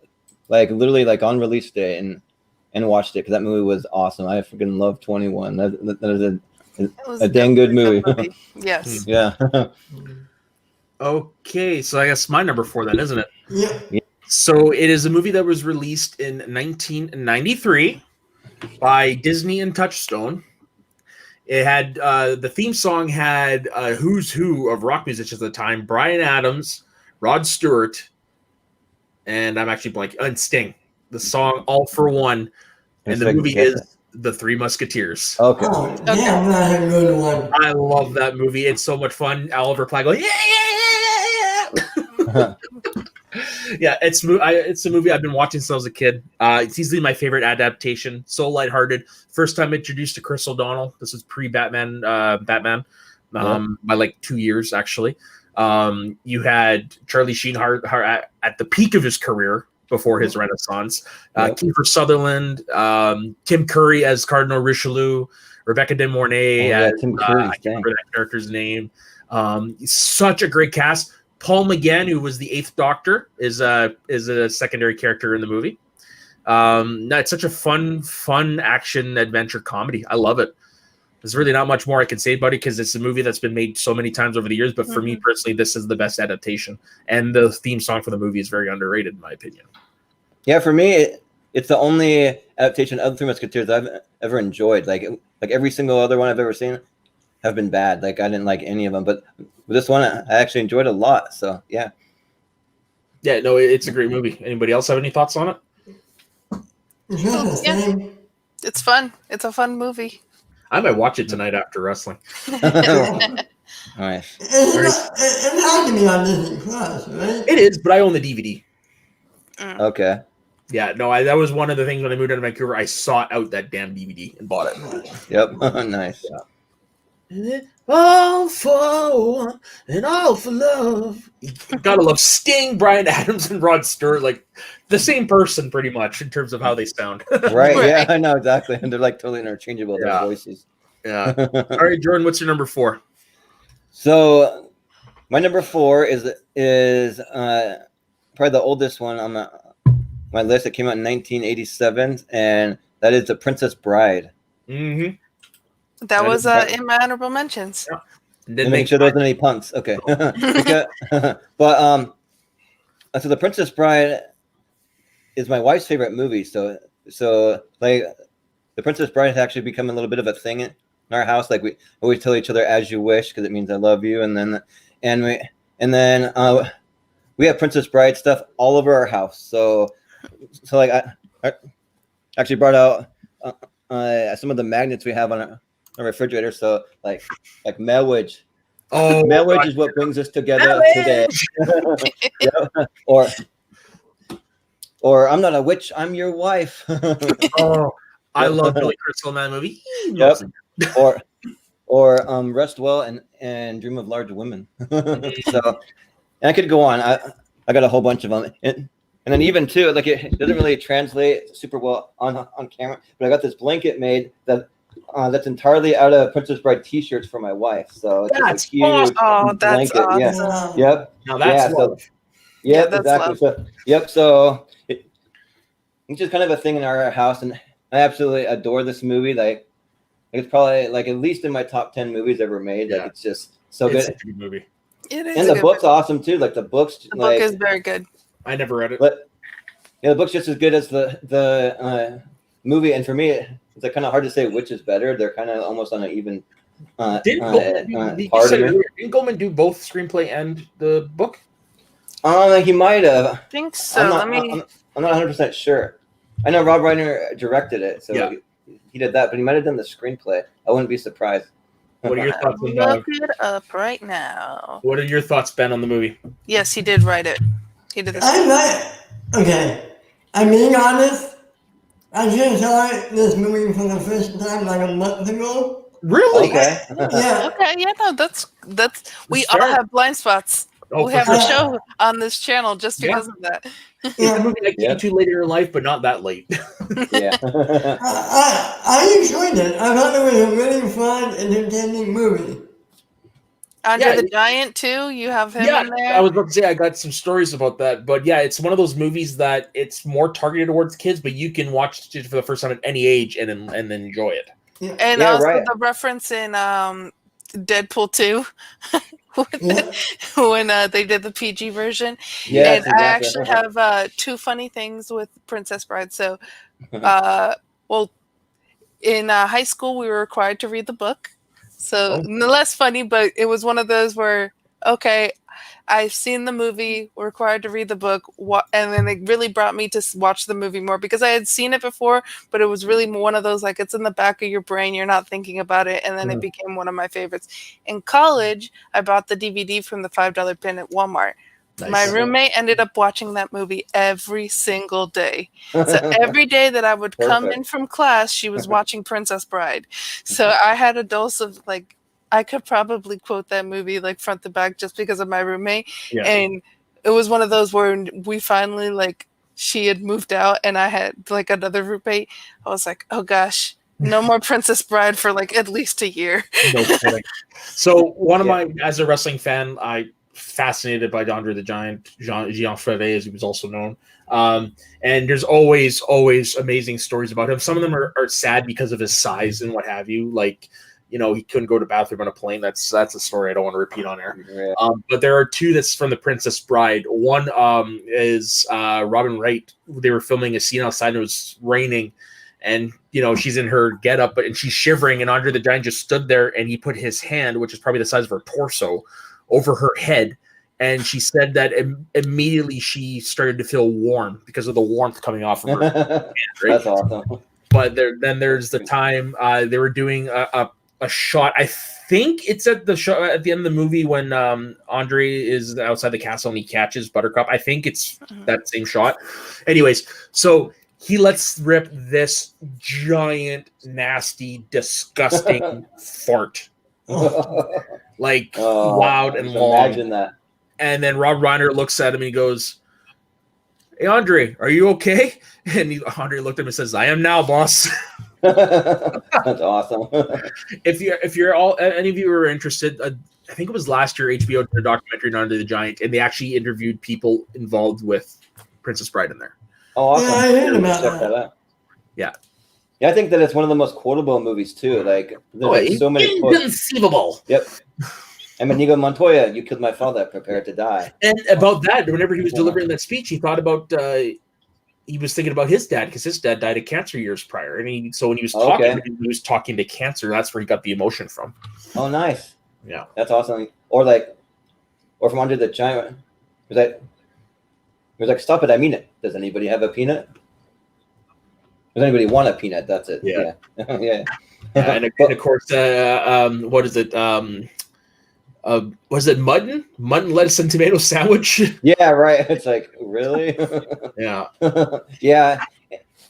literally like on release day and watched it because that movie was awesome. I freaking love 21. That is a dang good movie. Yes. Yeah. Okay, so I guess my number 4 then, isn't it? Yeah. So it is a movie that was released in 1993 by Disney and Touchstone. It had the theme song had who's who of rock musicians at the time: Bryan Adams, Rod Stewart, and I'm actually blanking, and Sting. The song "All for One," and the movie is The Three Musketeers. Okay. Oh, damn, that's a good one. I love that movie. It's so much fun. Oliver Platt going, yeah. Yeah, it's a movie I've been watching since I was a kid. It's easily my favorite adaptation. So lighthearted. First time introduced to Chris O'Donnell. This was pre-Batman, by like 2 years actually. You had Charlie Sheen at the peak of his career before his renaissance. Kiefer Sutherland, Tim Curry as Cardinal Richelieu, Rebecca De Mornay as Tim Curry. I can't remember that character's name. Such a great cast. Paul McGann, who was the Eighth Doctor, is a secondary character in the movie. It's such a fun action adventure comedy. I love it. There's really not much more I can say about it because it's a movie that's been made so many times over the years. But for me personally, this is the best adaptation, and the theme song for the movie is very underrated in my opinion. Yeah, for me, it's the only adaptation of The Three Musketeers I've ever enjoyed. Like every single other one I've ever seen have been bad. Like I didn't like any of them, but with this one, I actually enjoyed it a lot. So yeah. Yeah, no, it's a great movie. Anybody else have any thoughts on it? It's not the same. It's fun. It's a fun movie. I might watch it tonight after wrestling. Nice. It had to be on Disney Plus, right? It is, but I own the DVD. Okay. Yeah, no, that was one of the things when I moved out of Vancouver. I sought out that damn DVD and bought it. Yep. Nice. Yeah. All for one and all for love. You gotta love Sting, Bryan Adams, and Rod Stewart, like the same person pretty much in terms of how they sound. Right. Yeah, I know exactly. And they're like totally interchangeable, their voices. Yeah. All right, Jordan, what's your number 4? So my number 4 is probably the oldest one on my list. It came out in 1987, and that is The Princess Bride. Mm-hmm. That was in my honorable mentions. Yeah. Didn't make sure there wasn't any punts. Okay. But so The Princess Bride is my wife's favorite movie. So like The Princess Bride has actually become a little bit of a thing in our house. Like we always tell each other "as you wish" because it means I love you, and then we have Princess Bride stuff all over our house. So like I actually brought out some of the magnets we have on our refrigerator. So like marriage. Oh, marriage is what brings us together today. Or I'm not a witch, I'm your wife. Oh, I love Billy Crystal in that movie. Yep. Or Rest Well and Dream of Large Women. So and I could go on. I got a whole bunch of them. And then even too, like it doesn't really translate super well on camera, but I got this blanket made that's entirely out of Princess Bride t-shirts for my wife. So it's That's just a huge that's blanket. awesome. Yeah. Yep. Now that's love. Yep, that's exactly. love. So, yep. So which is kind of a thing in our house, and I absolutely adore this movie. Like it's probably like at least in my top 10 movies ever made. Like it's just so It's good. such a good movie. It is. And the book's awesome too. Like the book's The book is very good. I never read it. But yeah, the book's just as good as the movie. And for me, it's like kind of hard to say which is better. They're kind of almost on an even Didn't Goldman do both screenplay and the book? He might have. I think so. I'm not 100% sure. I know Rob Reiner directed it, so he did that, but he might have done the screenplay. I wouldn't be surprised. What are your thoughts on Look it up right now. What are your thoughts, Ben, on the movie? Yes, he did write it. He did this. Okay. I'm being honest. I just saw this movie for the first time like a month ago. Really? Okay. Yeah. Okay, yeah, no, that's we all have blind spots. We have a show on this channel just because of that. It's a movie that came too late in your life, but not that late. Yeah. I enjoyed it. I thought it was a really fun, entertaining movie. Andre the Giant too. You have him in there. I was about to say I got some stories about that, but yeah, it's one of those movies that it's more targeted towards kids, but you can watch it for the first time at any age and then enjoy it. Yeah. And also the reference in Deadpool 2 when they did the PG version. Yes, and I actually have two funny things with Princess Bride. So, well, in high school, we were required to read the book. So less funny, but it was one of those where, okay, I've seen the movie, we're required to read the book, and then it really brought me to watch the movie more because I had seen it before, but it was really one of those, like, it's in the back of your brain, you're not thinking about it, and then it became one of my favorites. In college, I bought the DVD from the $5 bin at Walmart. Nice. My roommate ended up watching that movie every single day. So every day that I would come in from class, she was watching Princess Bride. So I had a dose of, like, I could probably quote that movie like front to back just because of my roommate. Yeah. And it was one of those where we finally, like, she had moved out and I had like another roommate. I was like, oh gosh, no more Princess Bride for like at least a year. No kidding. So one of my, as a wrestling fan, I fascinated by Andre the Giant, Jean Frere, as he was also known. And there's always amazing stories about him. Some of them are sad because of his size and what have you. Like, you know, he couldn't go to the bathroom on a plane. That's a story I don't want to repeat on air. Yeah. But there are two that's from The Princess Bride. One is Robin Wright. They were filming a scene outside and it was raining. And, you know, she's in her getup, and she's shivering. And Andre the Giant just stood there, and he put his hand, which is probably the size of her torso, over her head. And she said that immediately she started to feel warm because of the warmth coming off of her hand, right? That's awesome. But there's the time they were doing a shot. I think it's at the show at the end of the movie when Andre is outside the castle and he catches Buttercup. I think it's that same shot. Anyways, so he lets rip this giant, nasty, disgusting fart. Like loud and long. Imagine that. And then Rob Reiner looks at him and he goes, "Hey, Andre, are you okay?" And Andre looked at him and says, "I am now, boss." That's awesome. If you're all any of you are interested, I think it was last year HBO did a documentary on Andre the Giant, and they actually interviewed people involved with Princess Bride in there. Oh, awesome! Yeah, I heard about that. Yeah, I think that it's one of the most quotable movies too. Like there's so many inconceivable. Yep. I'm Inigo Montoya. You killed my father. Prepare to die. And about that, whenever he was delivering that speech, he thought about. He was thinking about his dad because his dad died of cancer years prior, and so when he was talking, he was talking to cancer. That's where he got the emotion from. Oh, nice. Yeah, that's awesome. Or from Andre the Giant, it was like, "Stop it! I mean it. Does anybody have a peanut? Does anybody want a peanut?" That's it. Yeah, yeah. And of course, what is it? Was it mutton, lettuce, and tomato sandwich? Yeah, right. It's like, really? Yeah. Yeah.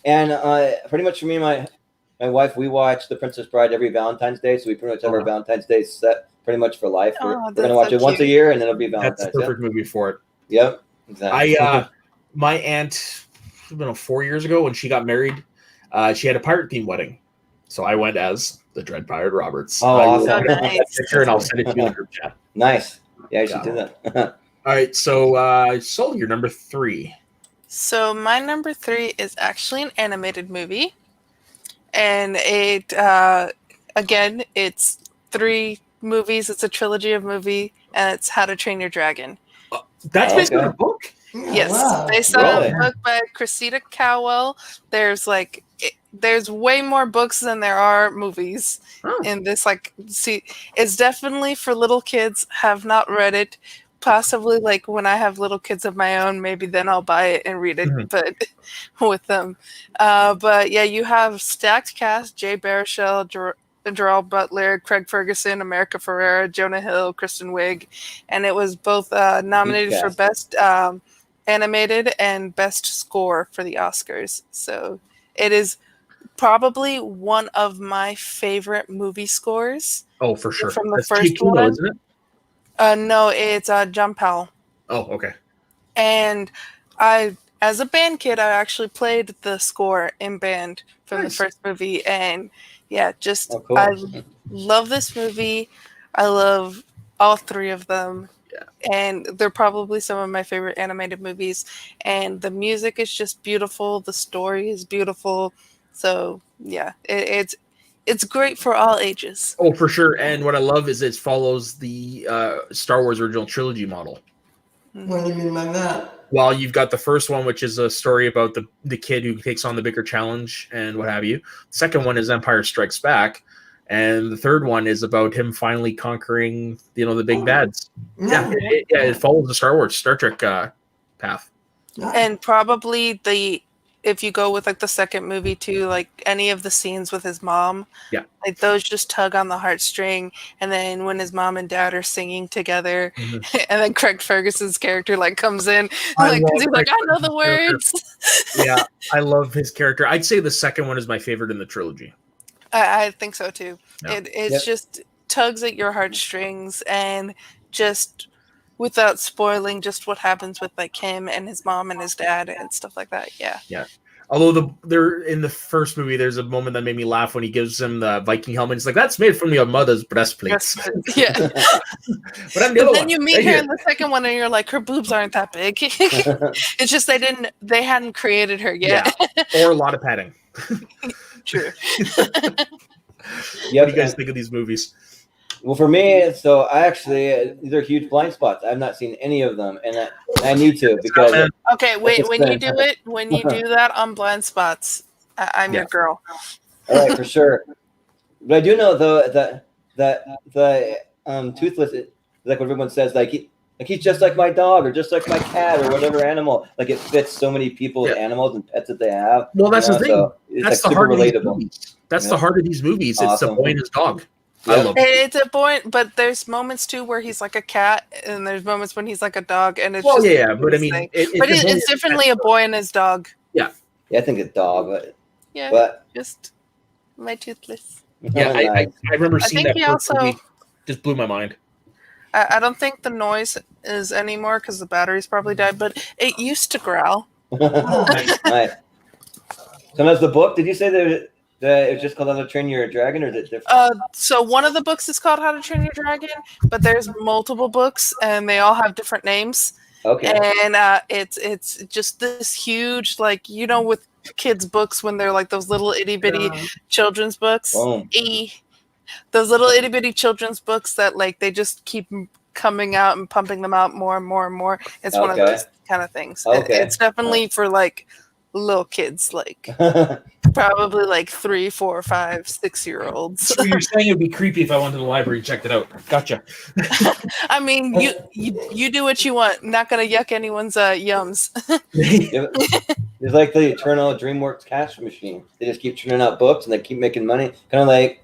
And pretty much for me and my wife, we watch The Princess Bride every Valentine's Day. So we pretty much have our Valentine's Day set pretty much for life. We're going to watch it once a year, and then it'll be Valentine's. That's the perfect movie for it. Yep. Exactly. My aunt, 4 years ago when she got married, she had a pirate-themed wedding. So I went as the Dread Pirate Roberts. Oh, awesome. Nice. Picture, and I'll send it to you in the group chat. Nice. Yeah, you should do that. All right, so Soul, you're number 3. So my number 3 is actually an animated movie, and it again, it's 3 movies. It's a trilogy of movie, and it's How to Train Your Dragon. That's based on Okay. a book. Yeah, Yes, wow. based on a Really? book by Cressida Cowell. There's way more books than there are movies Oh. in this. It's definitely for little kids. Have not read it. Possibly like when I have little kids of my own, maybe then I'll buy it and read it. Mhm. But with them, but yeah, you have stacked cast: Jay Baruchel, Gerald Butler, Craig Ferguson, America Ferrera, Jonah Hill, Kristen Wiig, and it was both nominated for cast. best animated and best score for the Oscars. So it is probably one of my favorite movie scores Oh, for sure. from the That's first Giacchino, one. isn't it? No, it's John Powell. Oh, okay. And as a band kid, I actually played the score in band from the Nice. first movie, and yeah, just Oh, cool. I love this movie. I love all 3 of them. Yeah. And they're probably some of my favorite animated movies. And the music is just beautiful. The story is beautiful. So yeah, it's great for all ages. Oh, for sure. And what I love is it follows the Star Wars original trilogy model. What do you mean by that? Well, you've got the first one, which is a story about the kid who takes on the bigger challenge and what have you. The second one is Empire Strikes Back. And the third one is about him finally conquering, the big bads. Yeah, it follows the Star Trek path. And probably if you go with like the second movie too, like any of the scenes with his mom, Yeah. like those just tug on the heartstring. And then when his mom and dad are singing together, Mhm. and then Craig Ferguson's character like comes in, I like 'cause love he's like, Craig I know the Ferguson's words. Yeah, I love his character. I'd say the second one is my favorite in the trilogy. I think so too. Yeah. It's just tugs at your heartstrings, and just without spoiling just what happens with like him and his mom and his dad and stuff like that. Yeah. Yeah. Although there in the first movie, there's a moment that made me laugh when he gives him the Viking helmet. He's like, "That's made from your mother's breastplates." Yeah. But I'm the But other then one. you meet right her here. in the second one, and you're like, her boobs aren't that big. It's just they hadn't created her yet. Yeah. Or a lot of padding. True. What do you guys think of these movies? Well, for me, so I actually these are huge blind spots. I've not seen any of them, and I need to because Okay, wait. When you do that on Blind Spots, I'm your girl. all right, for sure. But I do know though that the Toothless, like what everyone says, like he's just like my dog or just like my cat or whatever animal. Like it fits so many people's animals and pets that they have. Well, that's the thing. So it's That's like the super heart of these relatable. movies. That's the heart of these movies. Awesome. It's the boy and his dog. Yeah. I love it. It's a boy, but there's moments too where he's like a cat, and there's moments when he's like a dog, and it's just yeah, but I mean, thing. it's But it's definitely a boy and his dog. Yeah, I think it's dog, but Yeah, but just my Toothless. Yeah, I remember seeing think that he first also- movie. Just blew my mind. I don't think the noise is anymore because the batteries probably died, but it used to growl. Right. So that's the book. Did you say that it's just called How to Train Your Dragon, or is it different? So one of the books is called How to Train Your Dragon, but there's multiple books and they all have different names. Okay. And it's just this huge, like, with kids' books when they're like those little itty bitty children's books. Boom. Those little itty bitty children's books that like they just keep coming out and pumping them out more and more and more. It's one of those kind of things. Okay. It's definitely for like little kids, like probably like 3, 4, 5, 6-year-olds. So you're saying it'd be creepy if I went to the library and checked it out. Gotcha. I mean, you do what you want. Not gonna yuck anyone's yums. It's like the eternal DreamWorks cash machine. They just keep churning out books and they keep making money. Kind of like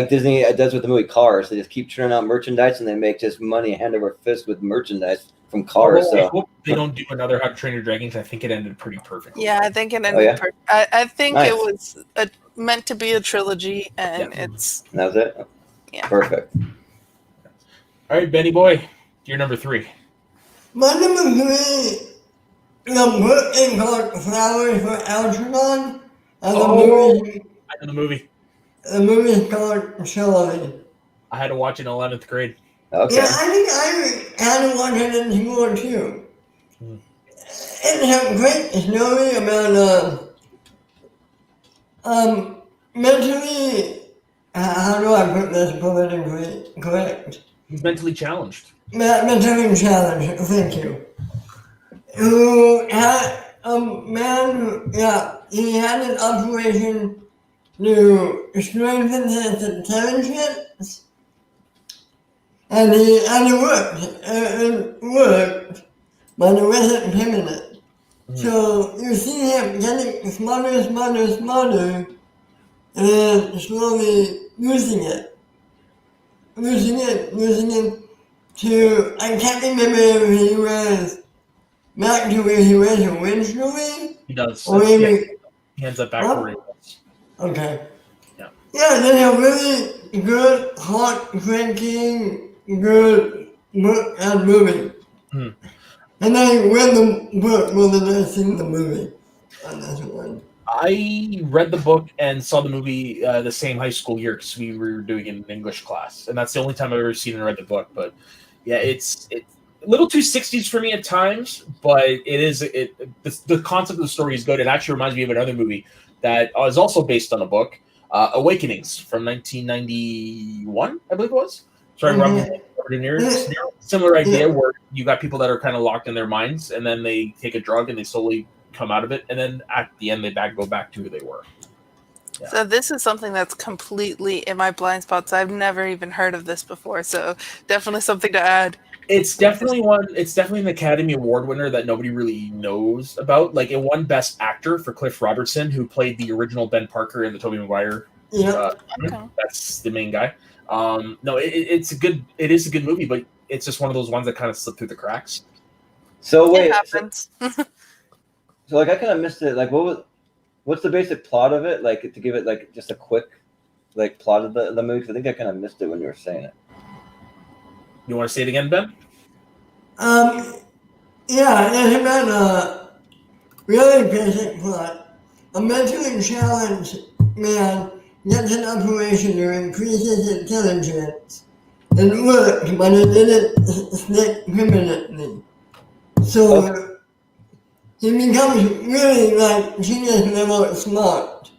Disney does with the movie Cars. They just keep churning out merchandise and they make just money hand over fist with merchandise from Cars. I So hope they don't do another How to Train Your Dragon. I think it ended pretty perfectly. Yeah, I think it ended. I think Nice. it was meant to be a trilogy, and it's that was it. Yeah. Perfect. All right, Benny boy, you're number 3. My number 3, the book is called Flowers for Algernon. And I know the movie. the movie is called Shelley. I had to watch it in 11th grade. Okay. Yeah, I think I had to watch it in school too. It's a great story about mentally. How do I put this politically correct? He's mentally challenged. Mentally challenged. Thank you. Who had a man who, yeah, he had an operation to strengthen his intelligence, and it worked. It worked, but it wasn't permanent. So you see him getting smarter, smarter, smarter, and slowly losing it to, I can't remember if he was back to where he was originally, He does. or Yeah, maybe, he ends up back What? where he was. okay. Yeah. Yeah, they are really good, heart-breaking, good book and movie. Hmm. And I read the book more than I seen the movie on this one. I read the book and saw the movie the same high school year because we were doing it in English class, and that's the only time I've ever seen and read the book. But yeah, it's a little too 60s for me at times, but the concept of the story is good. It actually reminds me of another movie that is also based on a book, Awakenings from 1991, I believe it was. Sorry, Robert De Niro. Similar idea where you got people that are kind of locked in their minds, and then they take a drug and they slowly come out of it, and then at the end they go back to who they were. Yeah. So this is something that's completely in my blind spots. I've never even heard of this before, so definitely something to add. It's definitely an Academy Award winner that nobody really knows about. Like, it won Best Actor for Cliff Robertson, who played the original Ben Parker in the Tobey Maguire. Yeah. Okay. That's the main guy. No, it is a good movie, but it's just one of those ones that kind of slipped through the cracks. So wait, It happens. so like I kind of missed it. Like, what's the basic plot of it? Like, to give it like just a quick like plot of the movie. 'Cause I think I kind of missed it when you were saying it. You want to say it again, Ben? Yeah, it's about a really basic plot. A mentally challenged man gets an operation to increase his intelligence. It worked, but it didn't stick permanently. So he becomes really like genius level smart.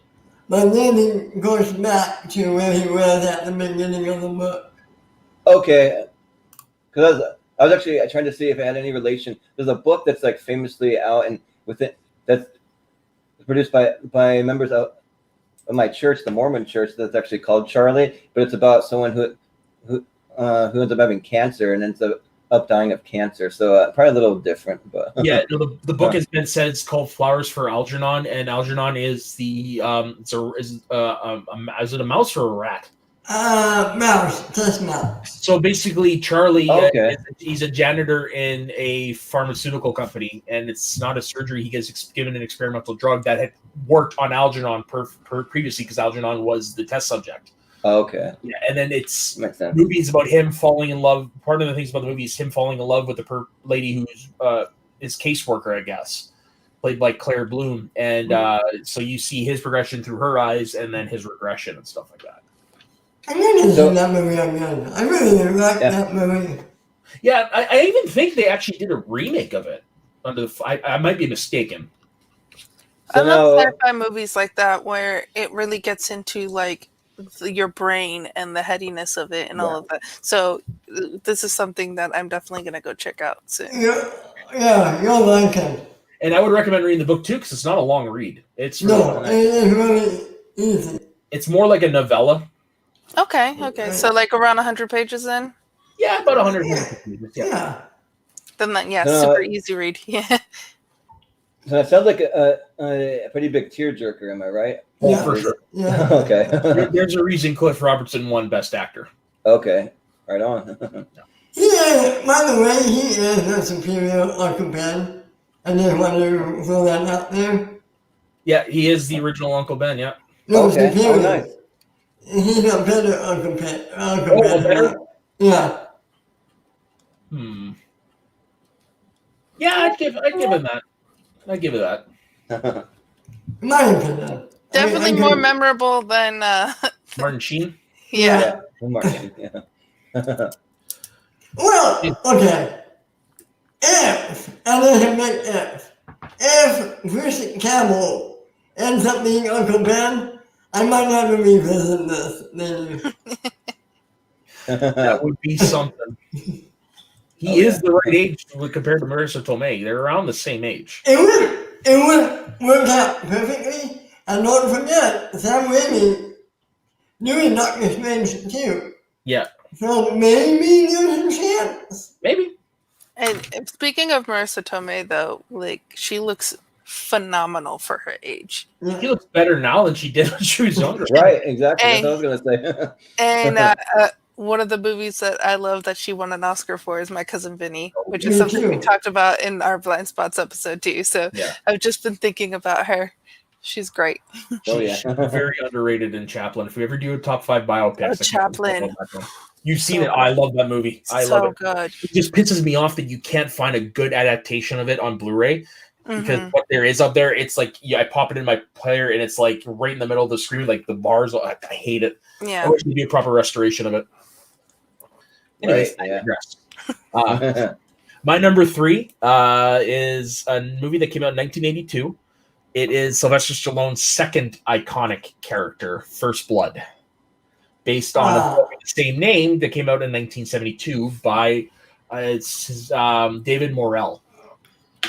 But then he goes back to where he was at the beginning of the book. Okay, because I was actually trying to see if it had any relation. There's a book that's like famously out and with it that's produced by members of my church, the Mormon church, that's actually called Charlie. But it's about someone who ends up having cancer and ends up dying of cancer. So probably a little different, but Yeah, no, the book has been said it's called Flowers for Algernon, and Algernon is is it a mouse or a rat? Mouse, just mouse. So basically, Charlie, Okay. he's a janitor in a pharmaceutical company, and it's not a surgery. He gets given an experimental drug that had worked on Algernon previously because Algernon was the test subject. Okay. Yeah, and then it's Makes sense. movie is about him falling in love. Part of the things about the movie is him falling in love with the lady who's his caseworker, I guess, played by Claire Bloom, and so you see his progression through her eyes, and then his regression and stuff like that. I really seen that movie again. I really like that movie. Yeah, I even think they actually did a remake of it. I might be mistaken. I So love now, sci-fi movies like that where it really gets into like your brain and the headiness of it and all of that. So this is something that I'm definitely gonna go check out soon. Yeah, you'll like it. And I would recommend reading the book too because it's not a long read. It's No, it's really easy. It's more like a novella. Okay. So like around 100 pages then? Yeah, about 100 pages. Yeah. Then that, No, super easy read. Yeah. so that sounds like a pretty big tearjerker. Am I right? Yeah. For sure. Yeah. Okay. There's a reason Cliff Robertson won Best Actor. Okay. Right on. By the way, he is a superior Uncle Ben. I just want to throw that out there. Yeah, he is the original Uncle Ben. Yeah. No, Okay. superior. Oh, nice. He's a better Uncle Ben. Better? Yeah. Yeah, I'd give him that. I'd give it that. My opinion. Definitely more memorable than Martin Sheen. yeah. Martin, yeah. Well, okay. If, and there's a big if, if Bruce Campbell ends up being Uncle Ben, I might have to revisit this. Maybe. That would be something. He is the right age compared to Marissa Tomei. They're around the same age. It would work out perfectly. And don't forget, Sam Raimi doing Doctor Strange too. Yeah, So maybe there's a chance. maybe. And speaking of Marissa Tomei, though, like she looks phenomenal for her age. She looks better now than she did when she was younger. Right, exactly. That's what I was gonna say. And one of the movies that I love that she won an Oscar for is My Cousin Vinny, which is Me something we too. talked about in our Blind Spots episode too. So Yeah. I've just been thinking about her. She's great. Oh yeah. She's very underrated in Chaplin. If we ever do a top 5 biopics, Oh, Chaplin. You've seen So it. I love that movie. I so love it. good. It just pisses me off that you can't find a good adaptation of it on Blu-ray because Mhm. what there is up there, it's like I pop it in my player and it's like right in the middle of the screen, like the bars. I hate it. I Yeah. wish there'd be a proper restoration of it. Anyways, Right, I yeah. digress. My number 3 is a movie that came out in 1982. It is Sylvester Stallone's second iconic character, First Blood, based on a book with the same name that came out in 1972 by David Morrell.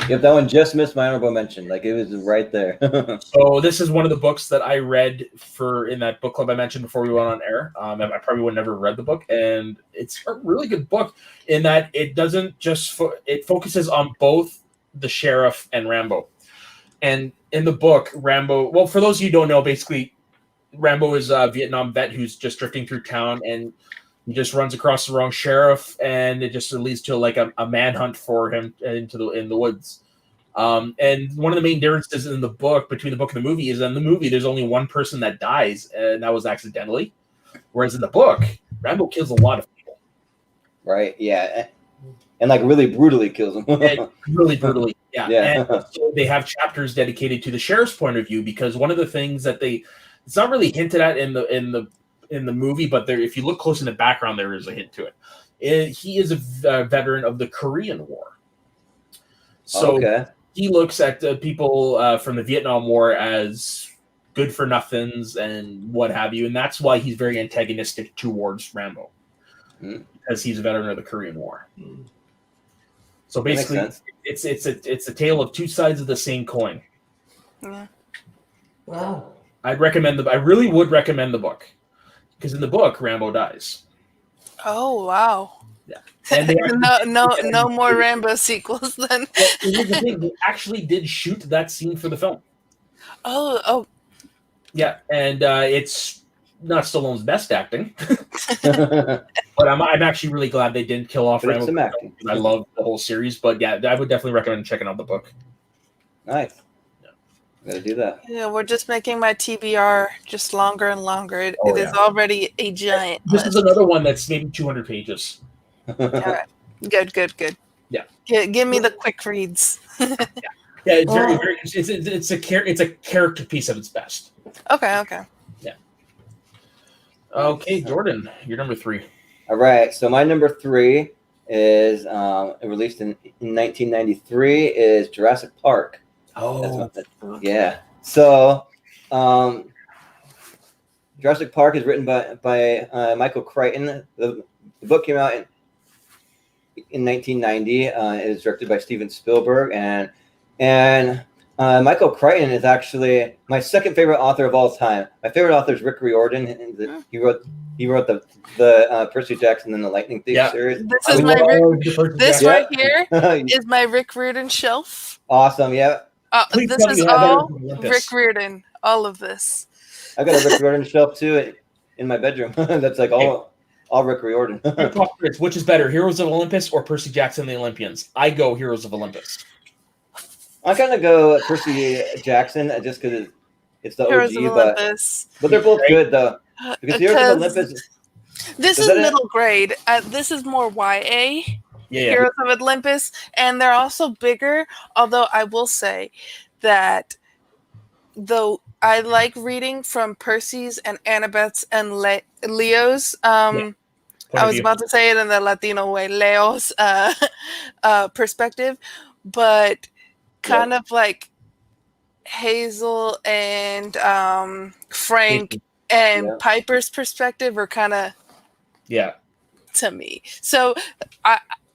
Yep, that one just missed my honorable mention. Like it was right there. So this is one of the books that I read in that book club I mentioned before we went on air. I probably would never read the book, and it's a really good book in that it doesn't just it focuses on both the sheriff and Rambo. And in the book, Rambo. Well, for those of you who don't know, basically, Rambo is a Vietnam vet who's just drifting through town, and he just runs across the wrong sheriff, and it just leads to like a manhunt for him in the woods. And one of the main differences in the book between the book and the movie is in the movie there's only one person that dies, and that was accidentally, whereas in the book Rambo kills a lot of people. Right? Yeah, and like really brutally kills them. Really brutally, yeah. Yeah. And so they have chapters dedicated to the sheriff's point of view because one of the things that it's not really hinted at in the movie, but if you look close in the background, there is a hint to it. He is a veteran of the Korean War. So he looks at the people from the Vietnam War as good for nothings and what have you. And that's why he's very antagonistic towards Rambo because he's a veteran of the Korean War. So basically it's a tale of two sides of the same coin. Yeah. Wow. I really would recommend the book because in the book Rambo dies. Oh wow. Yeah. And no more Rambo sequels then. Here's the thing, they actually did shoot that scene for the film. Oh. Yeah, and it's not Stallone's best acting, but I'm actually really glad they didn't kill off Rambo. I love the whole series, but yeah, I would definitely recommend checking out the book. Nice. Gotta do that. Yeah, we're just making my TBR just longer and longer. It is already a giant. This is another one that's maybe 200 pages. All right. Good. Yeah. Give me the quick reads. Yeah, it's very. It's a character piece at its best. Okay. Yeah. Okay, Jordan, you're number 3. All right. So my number 3 is released in 1993 is Jurassic Park. Oh, yeah. So, Jurassic Park is written by Michael Crichton. The book came out in 1990. It is directed by Steven Spielberg, and Michael Crichton is actually my second favorite author of all time. My favorite author is Rick Riordan. And he wrote the Percy Jackson and the Lightning Thief series. This is right here is my Rick Riordan shelf. Awesome. Yeah. This is all Rick Riordan. All of this. I got a Rick Riordan shelf too in my bedroom. That's like all Rick Riordan. Which is better, Heroes of Olympus or Percy Jackson and the Olympians? I go Heroes of Olympus. I kind of go Percy Jackson just because it's the Heroes OG, of Olympus. but they're both good though. Because Heroes of Olympus. This is middle grade. This is more YA. Heroes of Olympus, and they're also bigger. Although I will say that though I like reading from Percy's and Annabeth's and Leo's. I was about to say it in the Latino way, Leo's perspective, but kind of like Hazel and Frank and Yeah. Piper's perspective are kind of Yeah. to me. So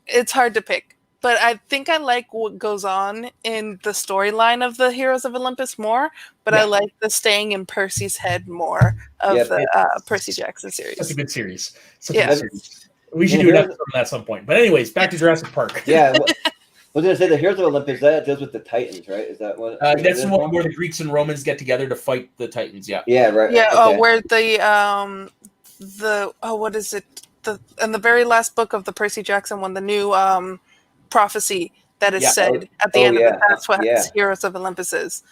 it's hard to pick. But I think I like what goes on in the storyline of the Heroes of Olympus more, but I like the staying in Percy's head more of the Percy Jackson series. Such a good series. Such Yeah. a good series. We should do an episode on that at some point. But anyways, back to Jurassic Park. Yeah. I was going to say the Heroes of Olympus, that deals with the Titans, right? Is that what? That's the one where the Greeks and Romans get together to fight the Titans. Yeah. Yeah, right. Yeah, Okay. where what is it? In the very last book of the Percy Jackson one, the new prophecy that is said at the end of it. That's what Heroes of Olympus is.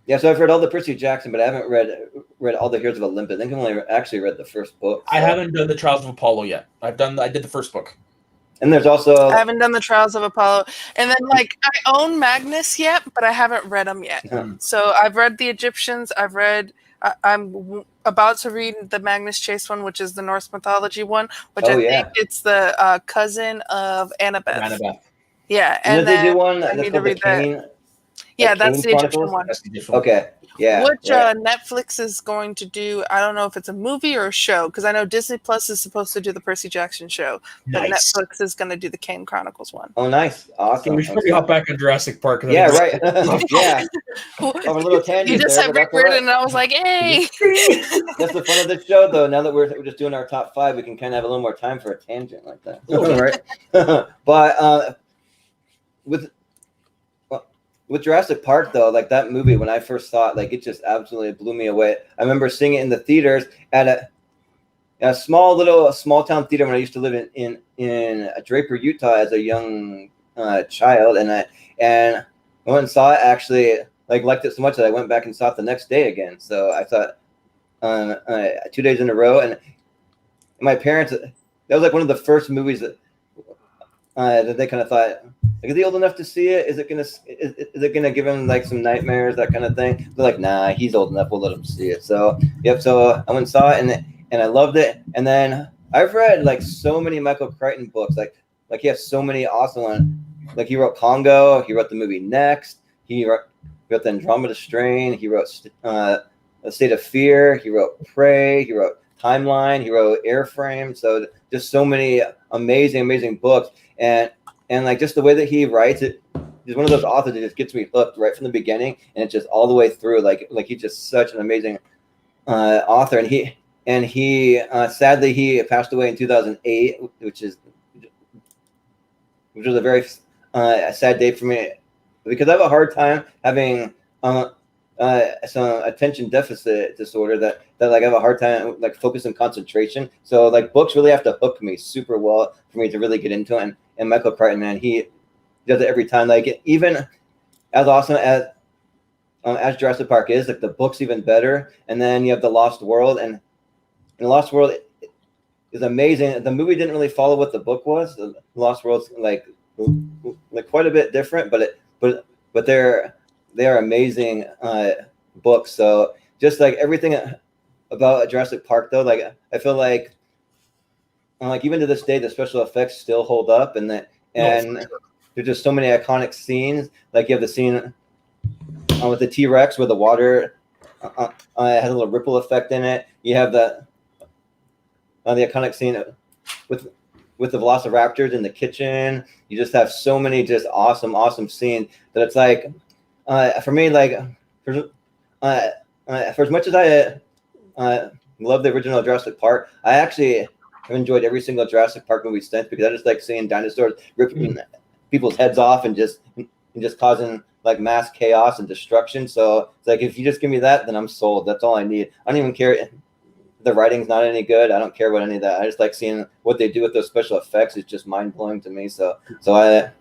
Yeah, so I've read all the Percy Jackson, but I haven't read all the Heroes of Olympus. I think I've only actually read the first book. So. I haven't done the Trials of Apollo yet. I did the first book. And there's also I haven't done the Trials of Apollo, and then like I own Magnus yet, but I haven't read them yet. So I've read the Egyptians. I'm about to read the Magnus Chase one, which is the Norse mythology one, which I think it's the cousin of Annabeth. Yeah, and then they do one I need to read Cain, that. Yeah, that's the Egyptian one. Okay. Yeah. Which Netflix is going to do, I don't know if it's a movie or a show, because I know Disney Plus is supposed to do the Percy Jackson show, but Netflix is going to do the Kane Chronicles one. Oh, nice. Awesome. We should probably hop back on Jurassic Park. Yeah, right. Yeah. A little tangent. You just said Rick Riordan, and I was like, hey. That's the fun of the show, though. Now that we're just doing our top 5, we can kind of have a little more time for a tangent like that. Right. But with Jurassic Park, though, like that movie, when I first saw it, like it just absolutely blew me away. I remember seeing it in the theaters at a small town theater when I used to live in Draper, Utah, as a young child, and I went and saw it. Actually, liked it so much that I went back and saw it the next day again. So I thought 2 days in a row, and my parents, that was like one of the first movies that they kind of thought, like, is he old enough to see it? Is it gonna give him like some nightmares, that kind of thing? They're like, nah, he's old enough. We'll let him see it. So So I went and saw it, and I loved it. And then I've read like so many Michael Crichton books. Like he has so many awesome ones. Like he wrote Congo. He wrote the movie Next. He wrote the Andromeda Strain. He wrote A State of Fear. He wrote Prey. He wrote Timeline. He wrote Airframe. So just so many amazing books. And like just the way that he writes it, he's one of those authors that just gets me hooked right from the beginning, and it's just all the way through. Like he's just such an amazing author. And he sadly he passed away in 2008, which was a very sad day for me, because I have a hard time having some attention deficit disorder that like I have a hard time like focus and concentration. So like books really have to hook me super well for me to really get into it. And Michael Crichton, man, he does it every time. Like even as awesome as Jurassic Park is, like the book's even better. And then you have The Lost World, and The Lost World is amazing. The movie didn't really follow what the book was. The Lost World's like quite a bit different, but they are amazing books. So just like everything about Jurassic Park, though, like I feel like even to this day, the special effects still hold up, and there's just so many iconic scenes. Like you have the scene with the T-Rex where the water has a little ripple effect in it. You have the iconic scene with the Velociraptors in the kitchen. You just have so many just awesome scenes that it's like, for me, like for as much as I love the original Jurassic Park, I actually have enjoyed every single Jurassic Park movie since, because I just like seeing dinosaurs ripping people's heads off and just causing like mass chaos and destruction. So it's like, if you just give me that, then I'm sold. That's all I need. I don't even care if the writing's not any good. I don't care about any of that. I just like seeing what they do with those special effects. It's just mind blowing to me. So I've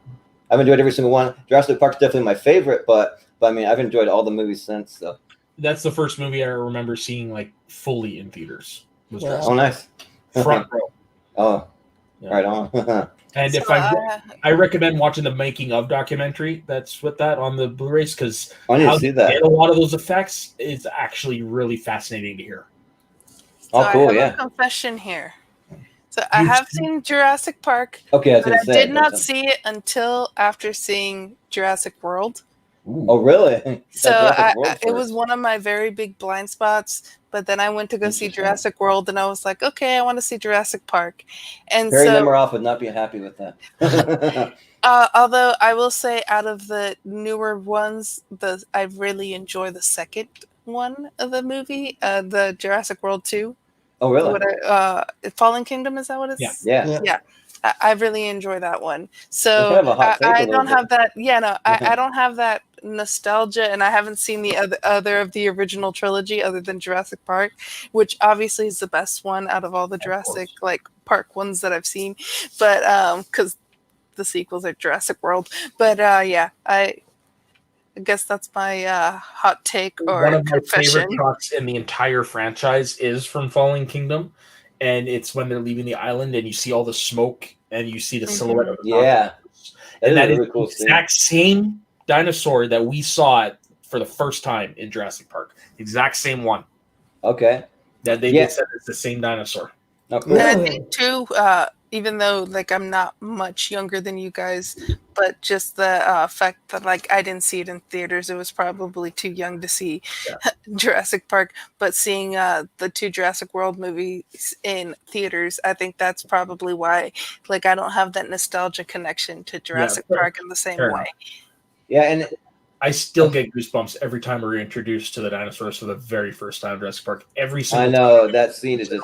enjoyed every single one. Jurassic Park's definitely my favorite, but I mean, I've enjoyed all the movies since. So that's the first movie I remember seeing like fully in theaters. Oh, nice. Front row. Oh, yeah. Right on. And if I recommend watching the making of documentary that's with that on the Blu-rays, because I need to see that. A lot of those effects is actually really fascinating to hear. Oh, cool! I have a confession here. So I have seen Jurassic Park. Okay, but I did not see it until after seeing Jurassic World. Oh, really? So Jurassic World it was first. one of my very big blind spots. But then I went to go see Interesting. Jurassic World, and I was like, okay, I want to see Jurassic Park. And Barry so, Nemiroff would not be happy with that. although I will say, out of the newer ones, I really enjoy the second one of the movie, the Jurassic World 2. Oh, really? Fallen Kingdom, is that what it's? Yeah. Yeah. Yeah. I really enjoy that one. It's So kind of a hot take a I little don't bit. have that. Yeah, no, I don't have that nostalgia, and I haven't seen the other of the original trilogy other than Jurassic Park, which obviously is the best one out of all the Jurassic Park ones that I've seen. But because the sequels are Jurassic World. But yeah, I guess that's my hot take or One of my confession. favorite shots in the entire franchise is from Fallen Kingdom, and it's when they're leaving the island and you see all the smoke and you see the silhouette of the Yeah. and that a is really cool the scene. exact same dinosaur that we saw for the first time in Jurassic Park. Exact same one. Okay. That they Yeah. said it's the same dinosaur. Oh, cool. And I Really? think too, even though like I'm not much younger than you guys, but just the fact that like I didn't see it in theaters, it was probably too young to see Jurassic Park. But seeing the two Jurassic World movies in theaters, I think that's probably why like I don't have that nostalgia connection to Jurassic fair- Park in the same fair way. enough. Yeah, and I still get goosebumps every time we're introduced to the dinosaurs for the very first time in Jurassic Park. Every single I know that scene is just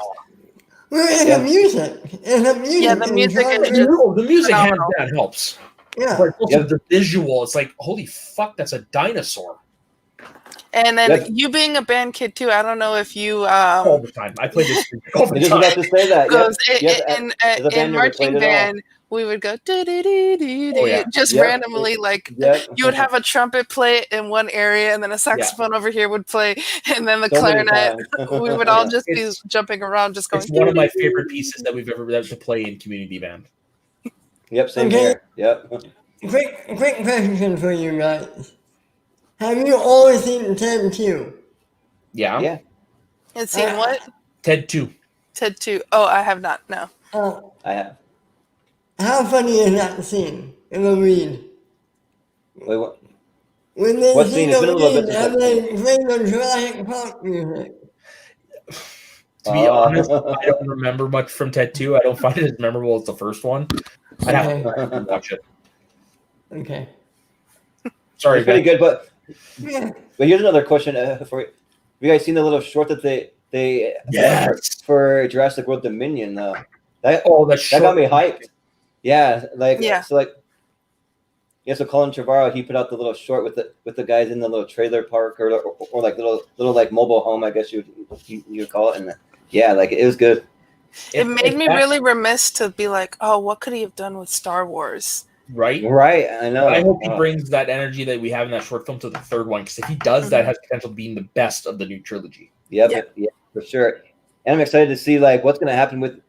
Well, and Yeah. the music. And the music. Yeah, the music is entirely- just time. The music hands phenomenal. down helps. Yeah. But also Yep. the visual, it's like, holy fuck, that's a dinosaur. And then Yep. you being a band kid too, I don't know if you All the time. I play this all I the was time. about to say that. Yep. goes Yep. in As a band, never marching played it all. band. We would go do do do do Oh, yeah. just Yep. randomly. Like Yep. you would have a trumpet play in one area, and then a saxophone over here would play, and then the So many clarinet. times. We would all just be It's- jumping around, just going. It's one of my favorite pieces that we've ever had to play in community band. Yep, same Okay. here. Yep. Quick question for you guys. Have you always seen Ted 2? Yeah. Yeah. And seen what? Ted 2. Ted 2. Oh, I have not. No. I have. How funny is that scene in the read? Wait, what? When they What see scene? the It's been a little read bit since and I've they seen play the Jurassic Park music. To be honest, I don't remember much from Ted 2. I don't find it as memorable as the first one. I'd have to go back and watch it. Okay. Sorry, It's pretty Ben. good, but Yeah. here's another question for you. Have you guys seen the little short that they Yes. for Jurassic World Dominion though? That That's that got me hyped. Yeah, like Yeah. so like yeah, so Colin Trevorrow, he put out the little short with the guys in the little trailer park or like little like mobile home, I guess you would call it, and yeah, like it was good. It made me really remiss to be like, oh, what could he have done with Star Wars? right. Right, I know. I hope he brings that energy that we have in that short film to the third one, because if he does, that Mhm. has potential of being the best of the new trilogy. Yep, yeah, for sure. And I'm excited to see like what's gonna happen with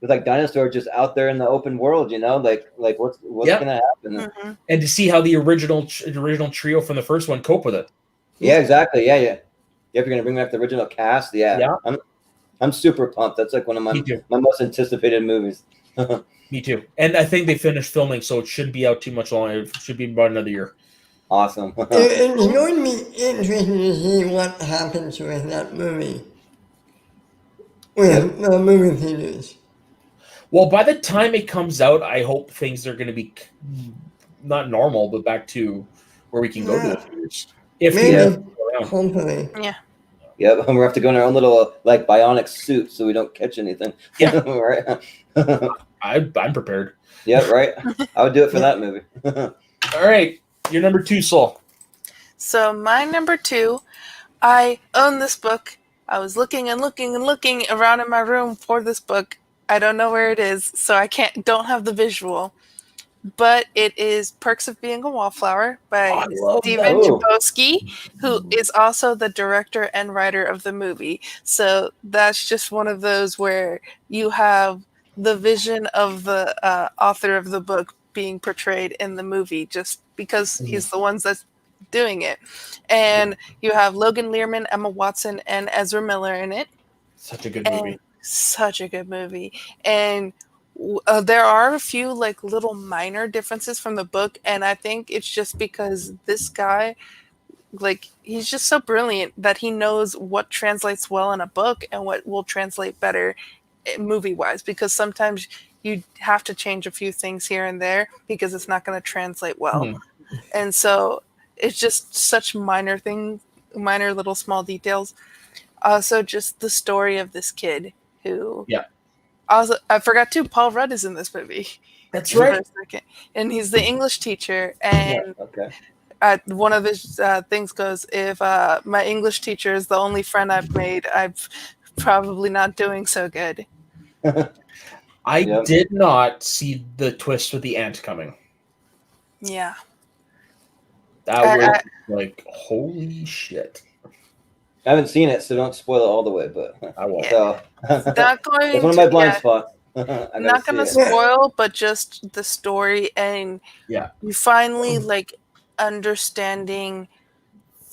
like dinosaurs just out there in the open world, you know, like what's Yeah. gonna happen? Mhm. And to see how the original trio from the first one cope with it. Yeah, exactly. Yeah. Yep, you're gonna bring back the original cast. Yeah. Yeah. I'm super pumped. That's like one of Me too. my most anticipated movies. Me too. And I think they finished filming, so it shouldn't be out too much longer. It should be about another year. Awesome. It's going to be interesting to see what happens with that movie. With the movie theaters. Well, by the time it comes out, I hope things are going to be not normal, but back to where we can go to the theaters. If Maybe. they go around. Hopefully. Yep, and we have to go in our own little like bionic suit so we don't catch anything. Yeah. Right. I'm prepared. Yeah, right. I would do it for that movie. All right, you're number 2, Soul. So my number 2, I own this book. I was looking and looking and looking around in my room for this book. I don't know where it is, so I don't have the visual. But it is Perks of Being a Wallflower by I love Stephen that. Chbosky, who is also the director and writer of the movie. So that's just one of those where you have the vision of the author of the book being portrayed in the movie, just because he's the ones that's doing it. And you have Logan Lerman, Emma Watson, and Ezra Miller in it. Such a good movie. Such a good movie. And There are a few like little minor differences from the book, and I think it's just because this guy, like, he's just so brilliant that he knows what translates well in a book and what will translate better movie wise, because sometimes you have to change a few things here and there because it's not going to translate well. Mhm. And so it's just such minor things, minor little small details. Also, just the story of this kid who. Yeah. Also, I forgot too. Paul Rudd is in this movie. That's For right. a second, and he's the English teacher. And Okay. one of his things goes, "If my English teacher is the only friend I've made, I'm probably not doing so good." I Yep. did not see the twist with the ant coming. Yeah. That was like, holy shit. I haven't seen it, so don't spoil it all the way. But I won't. so Not going it's one of to- my blind yeah, spots. I'm not going to spoil, but just the story, and Yeah. you finally like understanding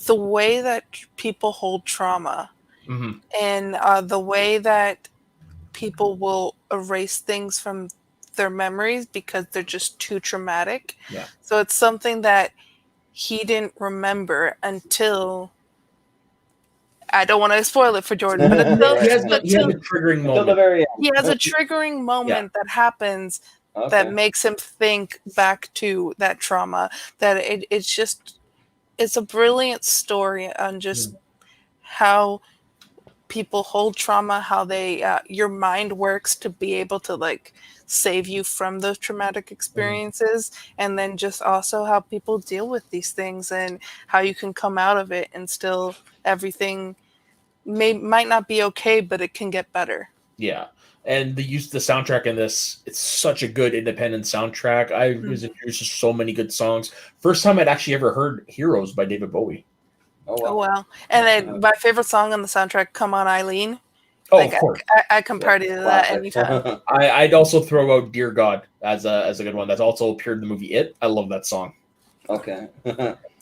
the way that people hold trauma, hmm and the way that people will erase things from their memories because they're just too traumatic. Yeah. So it's something that he didn't remember until, I don't want to spoil it for Jordan, but until, He has a until triggering Until the moment. very end. he has a triggering moment that happens Okay. that makes him think back to that trauma. That it's a brilliant story on just how people hold trauma, how they your mind works to be able to like save you from those traumatic experiences, and then just also how people deal with these things and how you can come out of it and still everything might not be okay, but it can get better. Yeah. And the soundtrack in this, it's such a good independent soundtrack. I was introduced to so many good songs. First time I'd actually ever heard Heroes by David Bowie. Oh, Oh wow. wow. And then my favorite song on the soundtrack, Come On Eileen. Oh, Like of course. I can party to that anytime. I'd also throw out Dear God as a good one. That's also appeared in the movie It. I love that song. Okay.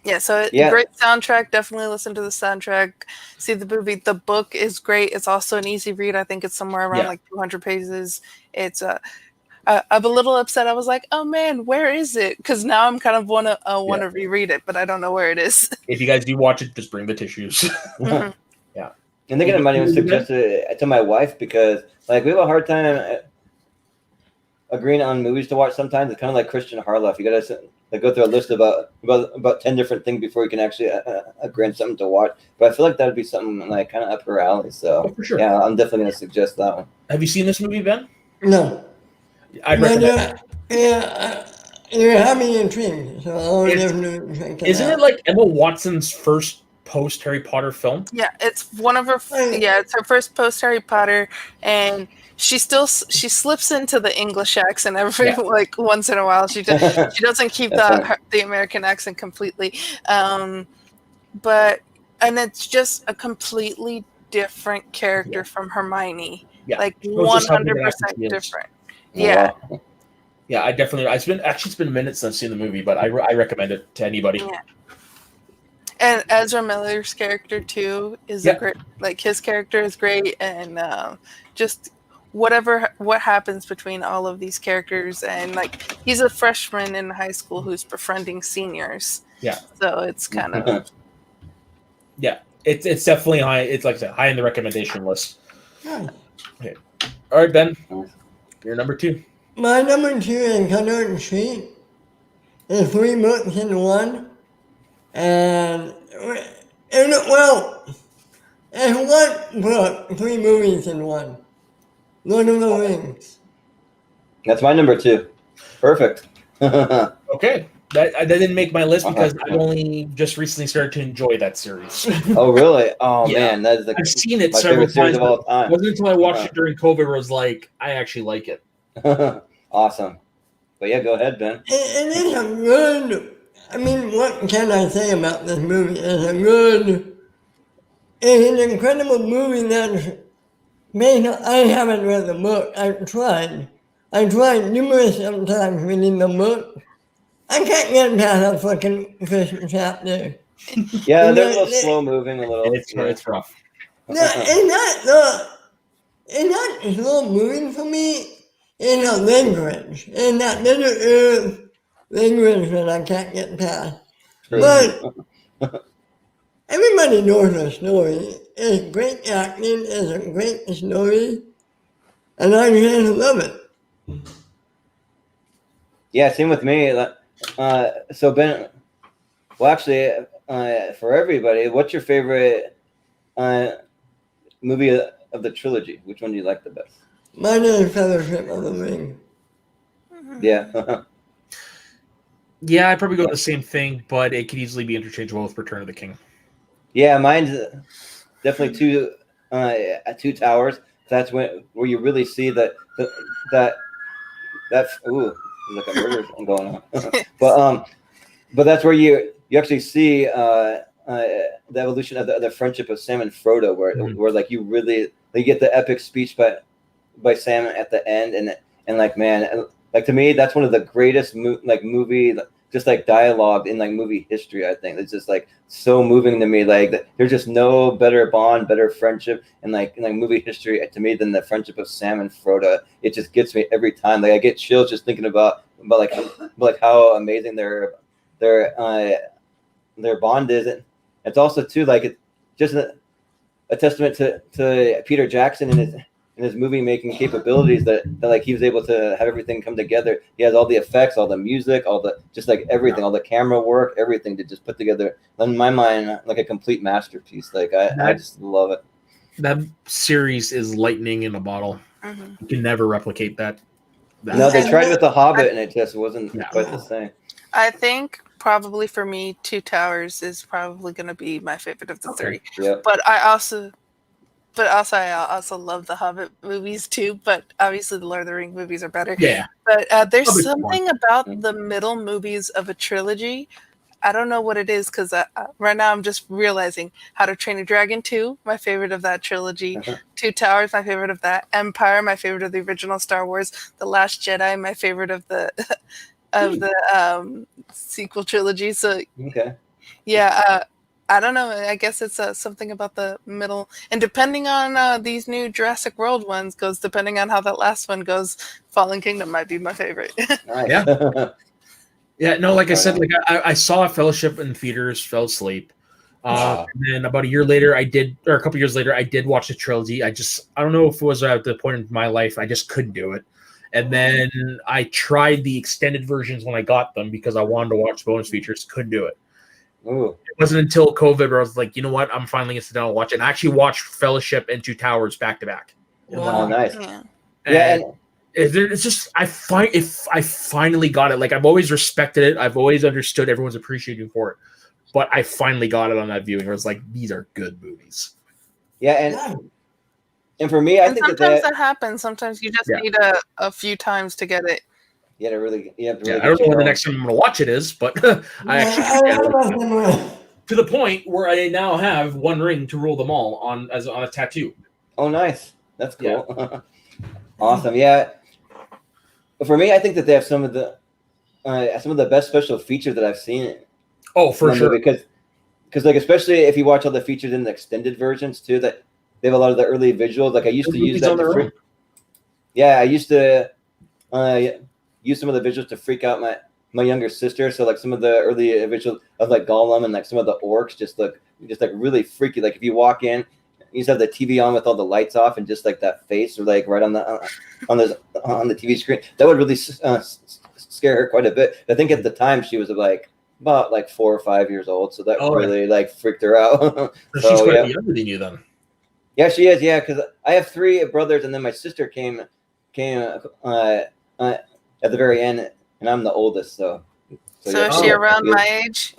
Yeah, so Yeah. great soundtrack. Definitely listen to the soundtrack. See the movie. The book is great. It's also an easy read. I think it's somewhere around like 200 pages. It's I'm a little upset. I was like, oh man, where is it? Because now I'm kind of want to reread it, but I don't know where it is. If you guys do watch it, just bring the tissues. Mhm. And thinking I might even suggest it to my wife because like we have a hard time agreeing on movies to watch sometimes. It's kind of like Christian Harloff. You gotta like go through a list about 10 different things before you can actually agree on something to watch. But I feel like that would be something like kind of up her alley. So Oh, for sure. yeah, I'm definitely gonna suggest that one. Have you seen this movie, Ben? No. I'd But recommend it. you're having a dream, so I'll It's- definitely check it Isn't out. it like Emma Watson's first post Harry Potter film? Yeah, it's one of her. It's her first post Harry Potter, and she slips into the English accent every like once in a while. She doesn't keep the American accent completely, but it's just a completely different character from Hermione. Yeah, Like Shows us how good 100% an actress she is. different. Yeah. Wow. Yeah, I definitely. It's been minutes since I've seen the movie, but I recommend it to anybody. Yeah. And Ezra Miller's character too is a great. Like his character is great, and just what happens between all of these characters, and like he's a freshman in high school who's befriending seniors. Yeah. So it's kind of Yeah, it's definitely high. It's like I said, high in the recommendation list. Nice. Okay. All right, Ben, you're number 2. My number 2 is Color and Sheet. It's 3 books in one. And well, it's one book, 3 movies in one. Lord of the Rings. That's my number 2. Perfect. Okay, that didn't make my list because I've only just recently started to enjoy that series. Oh really? Oh Yeah. man, that is I've seen it my several favorite series times. of all It time. wasn't until I watched it during COVID where I was like, I actually like it. Awesome. But yeah, go ahead, Ben. It is a good, I mean, what can I say about this movie? It's an incredible movie that's made, I haven't read the book, I've tried. I tried numerous times reading the book. I can't get past a fucking first chapter. Yeah, they're a little slow moving, a little. It's rough. It's not slow moving for me. in a language, in that Middle Earth language that I can't get past. True. But everybody knows the story. It's great acting, it's a great story, and I just love it. Yeah, same with me. So Ben, well, actually, for everybody, what's your favorite movie of the trilogy? Which one do you like the best? Mine is Fellowship of the Ring. Yeah. Yeah, I'd probably go with the same thing, but it could easily be interchangeable with Return of the King. Yeah, mine's definitely Two Towers. That's where you really see that ooh, there's like a murder going on. but that's where you actually see the evolution of the friendship of Sam and Frodo, where like you get the epic speech by Sam at the end, and like, man, like, to me, that's one of the greatest movie just like dialogue in like movie history. I think it's just like so moving to me. Like, there's just no better bond, better friendship in like movie history to me than the friendship of Sam and Frodo. It just gets me every time. Like, I get chills just thinking about like how amazing their bond is. And it's also too like it's just a testament to Peter Jackson and his movie making capabilities that like he was able to have everything come together. He has all the effects, all the music, all the just like everything, all the camera work, everything to just put together in my mind like a complete masterpiece. Like I just love it. That series is lightning in a bottle. Mm-hmm. You can never replicate that. No, they tried with The Hobbit and it just wasn't quite the same. I think probably for me, Two Towers is probably going to be my favorite of the three. Yep. But I also love the Hobbit movies too. But obviously, the Lord of the Rings movies are better. Yeah. But there's Hobbit's something about the middle movies of a trilogy. I don't know what it is, because right now I'm just realizing How to Train a Dragon 2, my favorite of that trilogy. Two Towers, my favorite of that. Empire, my favorite of the original Star Wars. The Last Jedi, my favorite of the sequel trilogy. So Okay. yeah, I don't know. I guess it's something about the middle, and depending on these new Jurassic World ones goes, depending on how that last one goes, Fallen Kingdom might be my favorite. Nice. Yeah. Yeah, no, like I said, like I saw Fellowship in theaters, fell asleep. And then about a year later, a couple years later, I did watch the trilogy. I don't know if it was at the point in my life, I just couldn't do it. And then I tried the extended versions when I got them because I wanted to watch bonus features, couldn't do it. Ooh. It wasn't until COVID where I was like, you know what, I'm finally going to sit down and watch it. And I actually watched Fellowship and Two Towers back to back. Wow, nice. Yeah. It's just I finally got it. Like, I've always respected it. I've always understood everyone's appreciating for it, but I finally got it on that viewing. Where it's like, these are good movies. Yeah, and for me, I think sometimes that happens. Sometimes you just need a few times to get it. You have to really I don't know when the next time I'm going to watch it is, but I actually to the point where I now have one ring to rule them all on a tattoo. Oh, nice. That's cool. Yeah. Awesome. Yeah. For me, I think that they have some of the best special features that I've seen. Oh, for sure. Because like, especially if you watch all the features in the extended versions too, that they have a lot of the early visuals. Like, I used to use that. I used to use some of the visuals to freak out my younger sister. So like some of the early visuals of like Gollum and like some of the orcs just like really freaky. Like, if you walk in, you just have the TV on with all the lights off and just like that face or like right on the TV screen, that would really scare her quite a bit. I think at the time she was like about like 4 or 5 years old, so that really like freaked her out. So she's quite younger than you then. Yeah, she is. Yeah, because I have 3 brothers, and then my sister came at the very end, and I'm the oldest. So yeah. Is she around my age?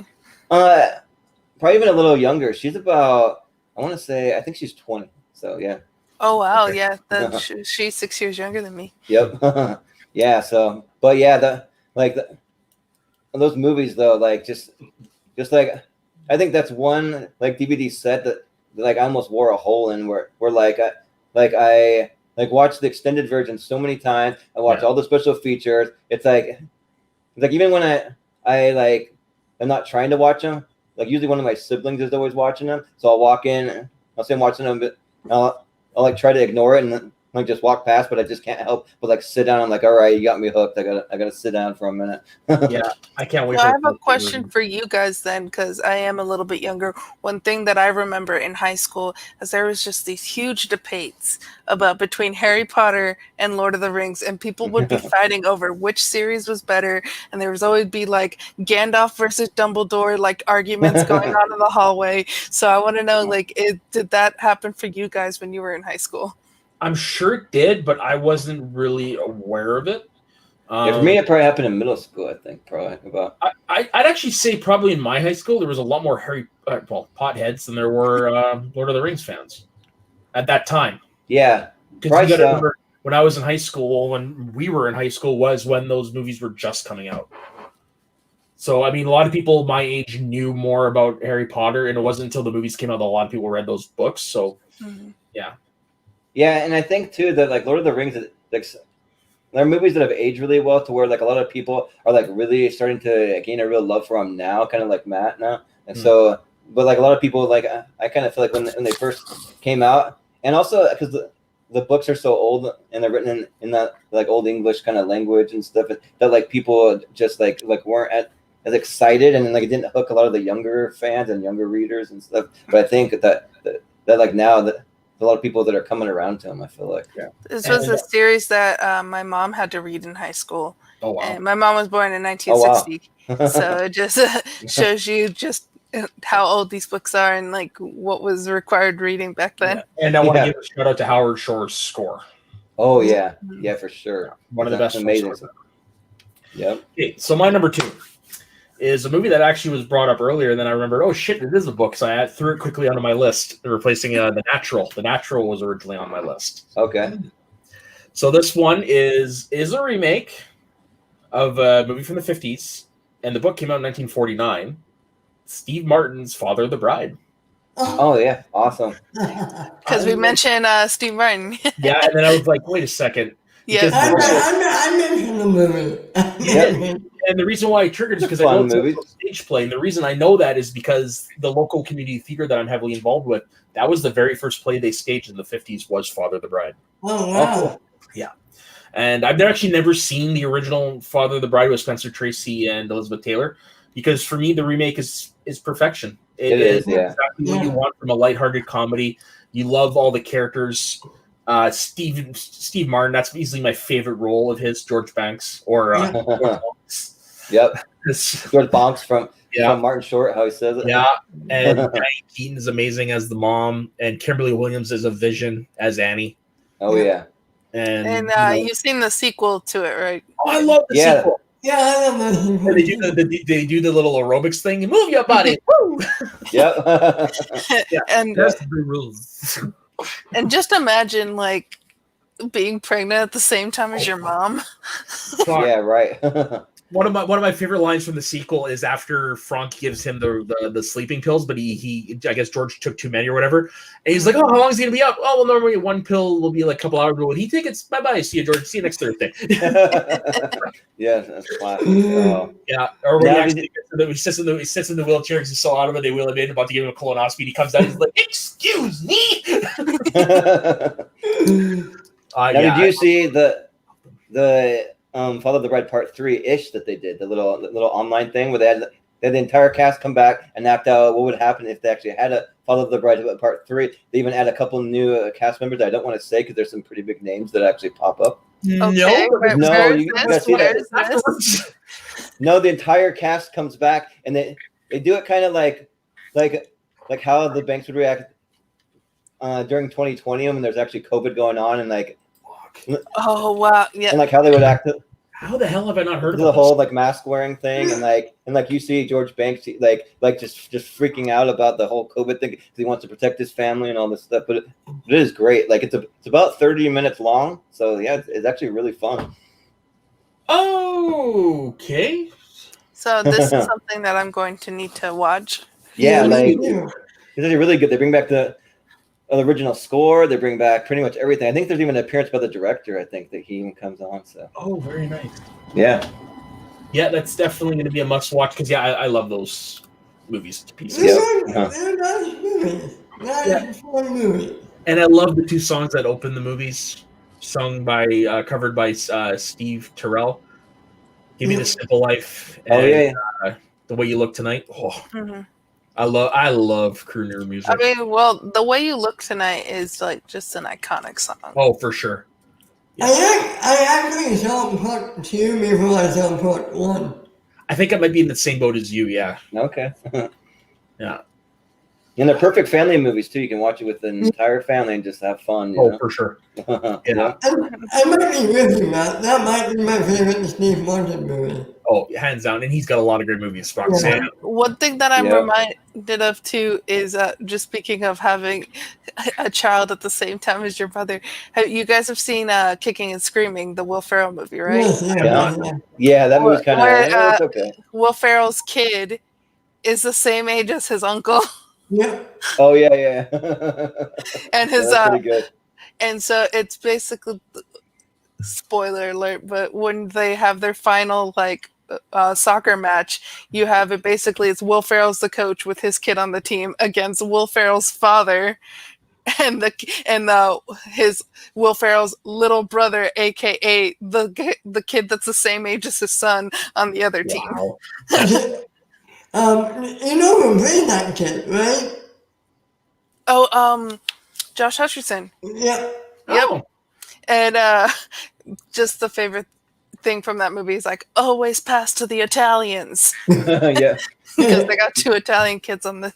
Probably even a little younger. She's about, I want to say, I think she's 20. So yeah. Oh wow, okay. Yeah, she's 6 years younger than me. Yep. Yeah. So, but yeah, those movies though, like just like, I think that's one like DVD set that like I almost wore a hole in where I watched the extended version so many times. I watched all the special features. It's like even when I like, I'm not trying to watch them. Like, usually one of my siblings is always watching them, so I'll walk in, I'll say I'm watching them, but I'll like try to ignore it, and like just walk past, but I just can't help but like sit down. I'm like, all right, you got me hooked. I gotta sit down for a minute. Yeah, I can't wait. So I for have a question for you guys then, because I am a little bit younger. One thing that I remember in high school is there was just these huge debates about between Harry Potter and Lord of the Rings, and people would be fighting over which series was better, and there was always be like Gandalf versus Dumbledore, like arguments going on in the hallway. So I want to know, like, did that happen for you guys when you were in high school? I'm sure it did, but I wasn't really aware of it. Yeah, for me, it probably happened in middle school. I think probably about. I'd actually say probably in my high school there was a lot more potheads than there were Lord of the Rings fans at that time. Yeah, because you got to remember when I was in high school, when we were in high school, was when those movies were just coming out. So I mean, a lot of people my age knew more about Harry Potter, and it wasn't until the movies came out that a lot of people read those books. So yeah, and I think too that like Lord of the Rings, like there are movies that have aged really well to where like a lot of people are like really starting to gain a real love for them now, kind of like Matt now. And so, but like a lot of people, like I kind of feel like when they first came out, and also because the books are so old and they're written in that like old English kind of language and stuff, that like people just like weren't as excited, and like it didn't hook a lot of the younger fans and younger readers and stuff. But I think that like now that a lot of people that are coming around to him, I feel like. Yeah. This was a series that my mom had to read in high school. Oh, wow. And my mom was born in 1960. Oh, wow. So it just shows you just how old these books are and like what was required reading back then. Yeah. And I want to give a shout out to Howard Shore's score. Oh, yeah. Yeah, for sure. One of the best. Amazing. Yep. Okay, so my number 2 is a movie that actually was brought up earlier, and then I remembered, oh shit, it is a book, so I threw it quickly onto my list, replacing The Natural. The Natural was originally on my list. Okay. So this one is a remake of a movie from the 50s, and the book came out in 1949. Steve Martin's Father of the Bride. Oh yeah, awesome. Because we mentioned Steve Martin. Yeah, and then I was like, wait a second. Yeah, I mentioned the movie. And the reason why I triggered is because I know it's a stage play. And the reason I know that is because the local community theater that I'm heavily involved with, that was the very first play they staged in the 50s was Father of the Bride. Oh, wow. Yeah. And I've actually never seen the original Father of the Bride with Spencer Tracy and Elizabeth Taylor, because for me, the remake is perfection. It is exactly what you want from a lighthearted comedy. You love all the characters. Steve Martin, that's easily my favorite role of his, George Banks, or Yep. George Banks from Martin Short, how he says it. Yeah, and Diane Keaton is amazing as the mom, and Kimberly Williams is a Vision as Annie. Oh yeah. And you've seen the sequel to it, right? Oh, I love the sequel. Yeah, I love that. They do the little aerobics thing. You move your body. Woo! Yep. And that's the rules. And just imagine like being pregnant at the same time as your mom. Yeah, right. One of my favorite lines from the sequel is after Frank gives him the sleeping pills, but he I guess George took too many or whatever, and he's like, "Oh, how long is he gonna be up? Oh, well, normally one pill will be like a couple hours, but when he take it, bye. See you, George. See you next Thursday." Yeah, that's classic. Oh. Yeah, or when he sits in the wheelchair because he's so out of it, they wheel him in, about to give him a colonoscopy. And he comes out, he's like, "Excuse me." Did you see the Father of the Bride Part 3-ish that they did, the little online thing where they had the entire cast come back and act out what would happen if they actually had a Father of the Bride Part 3. They even add a couple new cast members that I don't want to say because there's some pretty big names that actually pop up. Okay, No, you gotta see that. No, the entire cast comes back and they do it kind of like how the banks would react during 2020 when there's actually COVID going on, and like. Oh wow! Yeah, and like how they would act. How the hell have I not heard of the whole like mask wearing thing, and like you see George Banks like just freaking out about the whole COVID thing because he wants to protect his family and all this stuff. But it is great. Like it's about 30 minutes long, so yeah, it's actually really fun. Okay. So this is something that I'm going to need to watch. Yeah, like it's actually really good. They bring back the original score. They bring back pretty much everything. I think there's even an appearance by the director. I think that he even comes on. So. Oh, very nice. Yeah. Yeah, that's definitely going to be a must watch because I love those movies to pieces. They're nice movies. Nice fun movies. And I love the two songs that open the movies. covered by Steve Terrell. Give me Yeah. the simple life Oh and yeah, the way you look tonight. Oh, hmm I love crooner I music. mean, well, The Way You Look Tonight is like just an iconic song. Oh, for sure. Yeah. I actually saw part 2 before I saw part 1. I think I might be in the same boat as you. Yeah. okay. Yeah. And they're perfect family movies too. You can watch it with the entire family and just have fun. Oh, for sure. Yeah. I might be with you, Matt. That might be my favorite Steve Martin movie. Oh, hands down. And he's got a lot of great movies. Roxanne. One thing that I'm Yeah. reminded of too is just speaking of having a child at the same time as your brother. You guys have seen Kicking and Screaming, the Will Ferrell movie, right? Yes, yeah, not. yeah. Yeah, that movie's kind Where of it's okay. Will Ferrell's kid is the same age as his uncle, Yep. Oh yeah. and his That's pretty good. and so it's basically, spoiler alert, but when they have their final like soccer match, you have it basically it's Will Ferrell's the coach with his kid on the team against Will Ferrell's father and his Will Ferrell's little brother, aka the kid that's the same age as his son on the other team. Wow. You know who played that kid, right? Oh, Josh Hutcherson. Yep. Yep. Oh, And just the favorite thing from that movie is like always pass to the Italians Yeah. because they got 2 Italian kids on the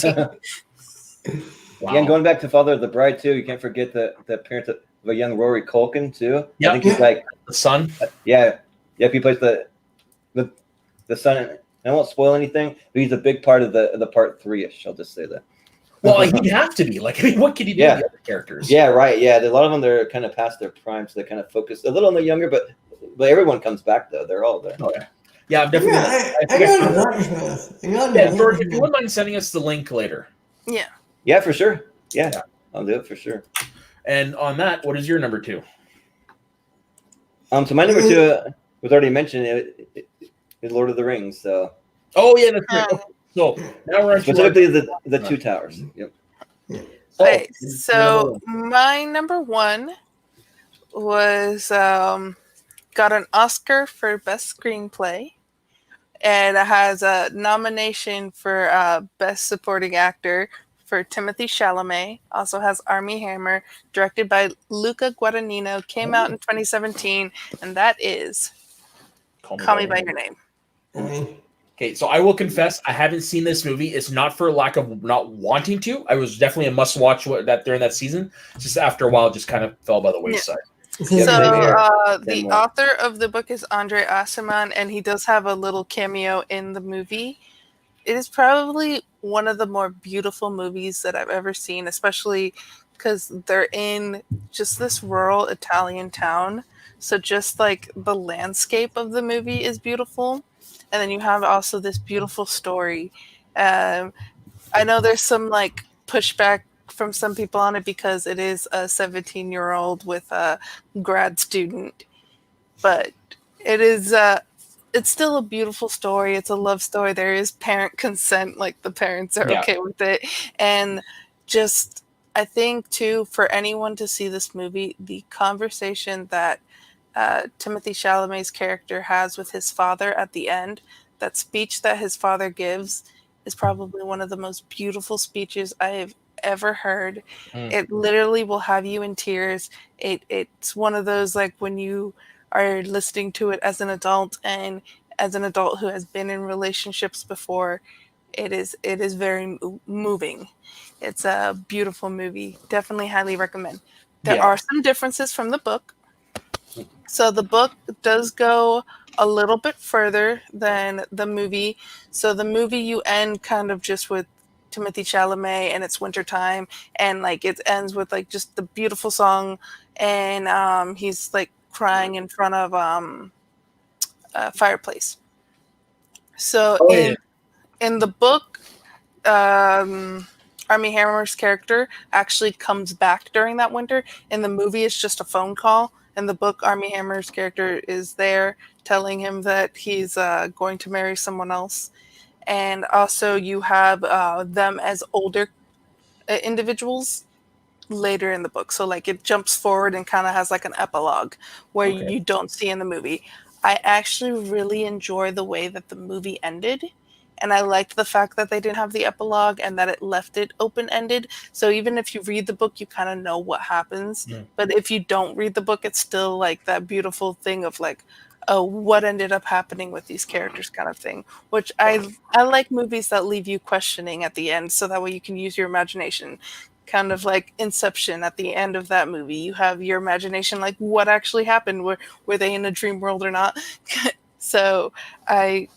team. wow. Yeah, and going back to Father of the Bride too, you can't forget the parents of a young Rory Culkin too. Yep. I think he's like The son. yeah, he plays the son. And I won't spoil anything, but he's a big part of the part 3ish. I'll just say that. Well, he'd have to be. Like, I mean, what could he do Yeah. with the other characters? Yeah, right. Yeah, a lot of them they're kind of past their prime, so they kind of focus a little on the younger, but everyone comes back though. They're all there. Oh, yeah. Yeah, I'm definitely. Yeah, I I think I got a found- watch this. yeah, George, if you wouldn't mind sending us the link later. Yeah. Yeah, for sure. Yeah, Yeah. I'll do it for sure. And on that, what is your number 2? So my number 2 was already mentioned. It is Lord of the Rings. So Oh, yeah, that's right. Okay, so now we're on specifically the 2 towers. Yep. Okay, Oh, so my number 1 was got an Oscar for Best Screenplay, and it has a nomination for Best Supporting Actor for Timothy Chalamet. Also has Armie Hammer, directed by Luca Guadagnino, came out in 2017, and that is Call Me by Your Name. Okay, so I will confess, I haven't seen this movie. It's not for lack of not wanting to. I was definitely a must-watch that during that season. Just after a while, it just kind of fell by the wayside. So same here. the Same way. author of the book is Andre Aciman, and he does have a little cameo in the movie. It is probably one of the more beautiful movies that I've ever seen, especially because they're in just this rural Italian town. So just like the landscape of the movie is beautiful. And then you have also this beautiful story. I know there's some like pushback from some people on it because it is a 17-year-old with a grad student, but it is it's still a beautiful story. It's a love story. There is parent consent, like the parents are okay with it. And just I think too, for anyone to see this movie, the conversation that Timothy Chalamet's character has with his father at the end, that speech that his father gives is probably one of the most beautiful speeches I have ever heard. It literally will have you in tears. It's one of those like when you are listening to it as an adult, and as an adult who has been in relationships before, it is very moving. It's a beautiful movie. Definitely highly recommend. There are some differences from the book. So the book does go a little bit further than the movie. So the movie you end kind of just with Timothy Chalamet and it's wintertime, and like it ends with like just the beautiful song, and he's like crying in front of a fireplace. So in the book, Armie Hammer's character actually comes back during that winter. In the movie, it's just a phone call. In the book, Armie Hammer's character is there telling him that he's going to marry someone else. And also you have them as older individuals later in the book. So like it jumps forward and kind of has like an epilogue where Okay. you don't see in the movie. I actually really enjoy the way that the movie ended. And I liked the fact that they didn't have the epilogue and that it left it open-ended. So even if you read the book, you kind of know what happens. Mm. But if you don't read the book, it's still like that beautiful thing of like, oh, what ended up happening with these characters kind of thing. Which I like movies that leave you questioning at the end, so that way you can use your imagination. Kind of like Inception at the end of that movie. You have your imagination, like what actually happened? Were they in a dream world or not? So I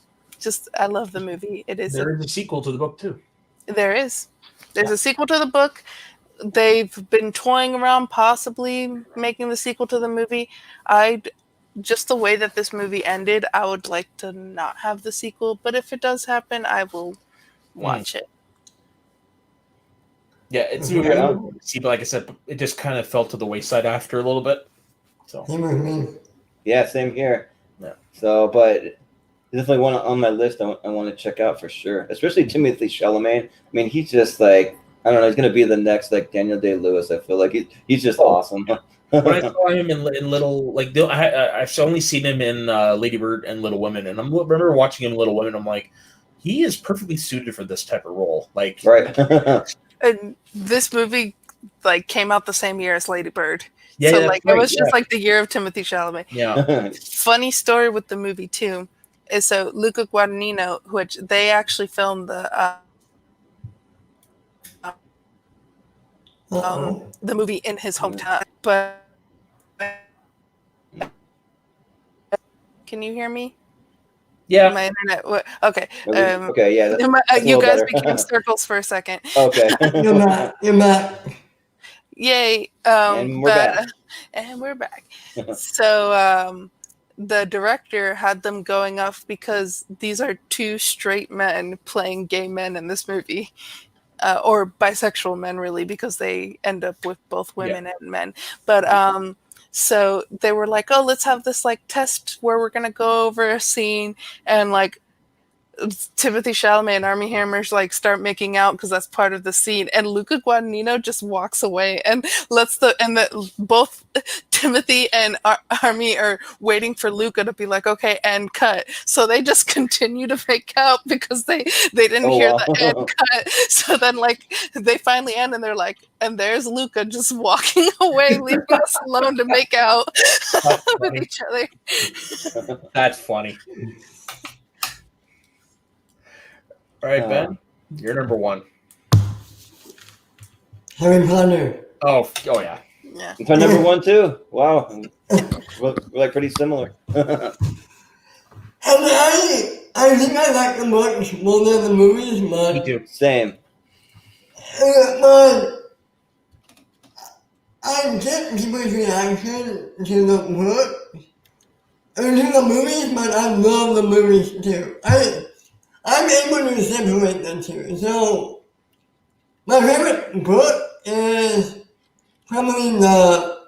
love the movie. It is There is a sequel to the book too. there's Yeah. a sequel to the book. They've been toying around possibly making the sequel to the movie. Just the way that this movie ended, I would like to not have the sequel, but if it does happen, I will watch it. Yeah, it's a movie I would see, but like I said, it just kind of fell to the wayside after a little bit. So Same with me. Yeah, same here. Yeah. So, but definitely one on my list I want to check out for sure, especially Timothy Chalamet. I mean, he's just like, I don't know, he's going to be the next like Daniel Day-Lewis. I feel like he's just awesome. when I saw him in Little, like I've only seen him in Lady Bird and Little Women, and I remember watching him in Little Women. I'm like, he is perfectly suited for this type of role. Like, Right. And this movie like came out the same year as Lady Bird. Yeah, so that's like right, it was yeah. just like the year of Timothy Chalamet. Yeah. Funny story with the movie too is so Luca Guadagnino, which they actually filmed the movie in his hometown. But can you hear me? Yeah. My internet. Okay. Okay. Yeah. That's You guys better. became circles for a second. Okay. You're back. Yay. And we're back. And we're back. So the director had them going off because these are two straight men playing gay men in this movie. Or bisexual men, really, because they end up with both women and men. But so they were like, oh, let's have this like test where we're gonna go over a scene, and like Timothy Chalamet and Armie Hammer's like start making out because that's part of the scene, and Luca Guadagnino just walks away and both Timothy and Armie are waiting for Luca to be like, okay, and cut. So they just continue to make out because they didn't hear the end cut. So then like they finally end and they're like, and there's Luca just walking away, leaving us alone to make out with each other. That's funny. All right, Ben, you're number one. Harry Potter. Oh yeah. Yeah. It's my number one too. Wow. We're like pretty similar. And I think I like the books more than the movies, but Me too. Same. but I get people's reaction to the book or to the movies, but I love the movies too. I'm able to separate the two. So my favorite book is probably the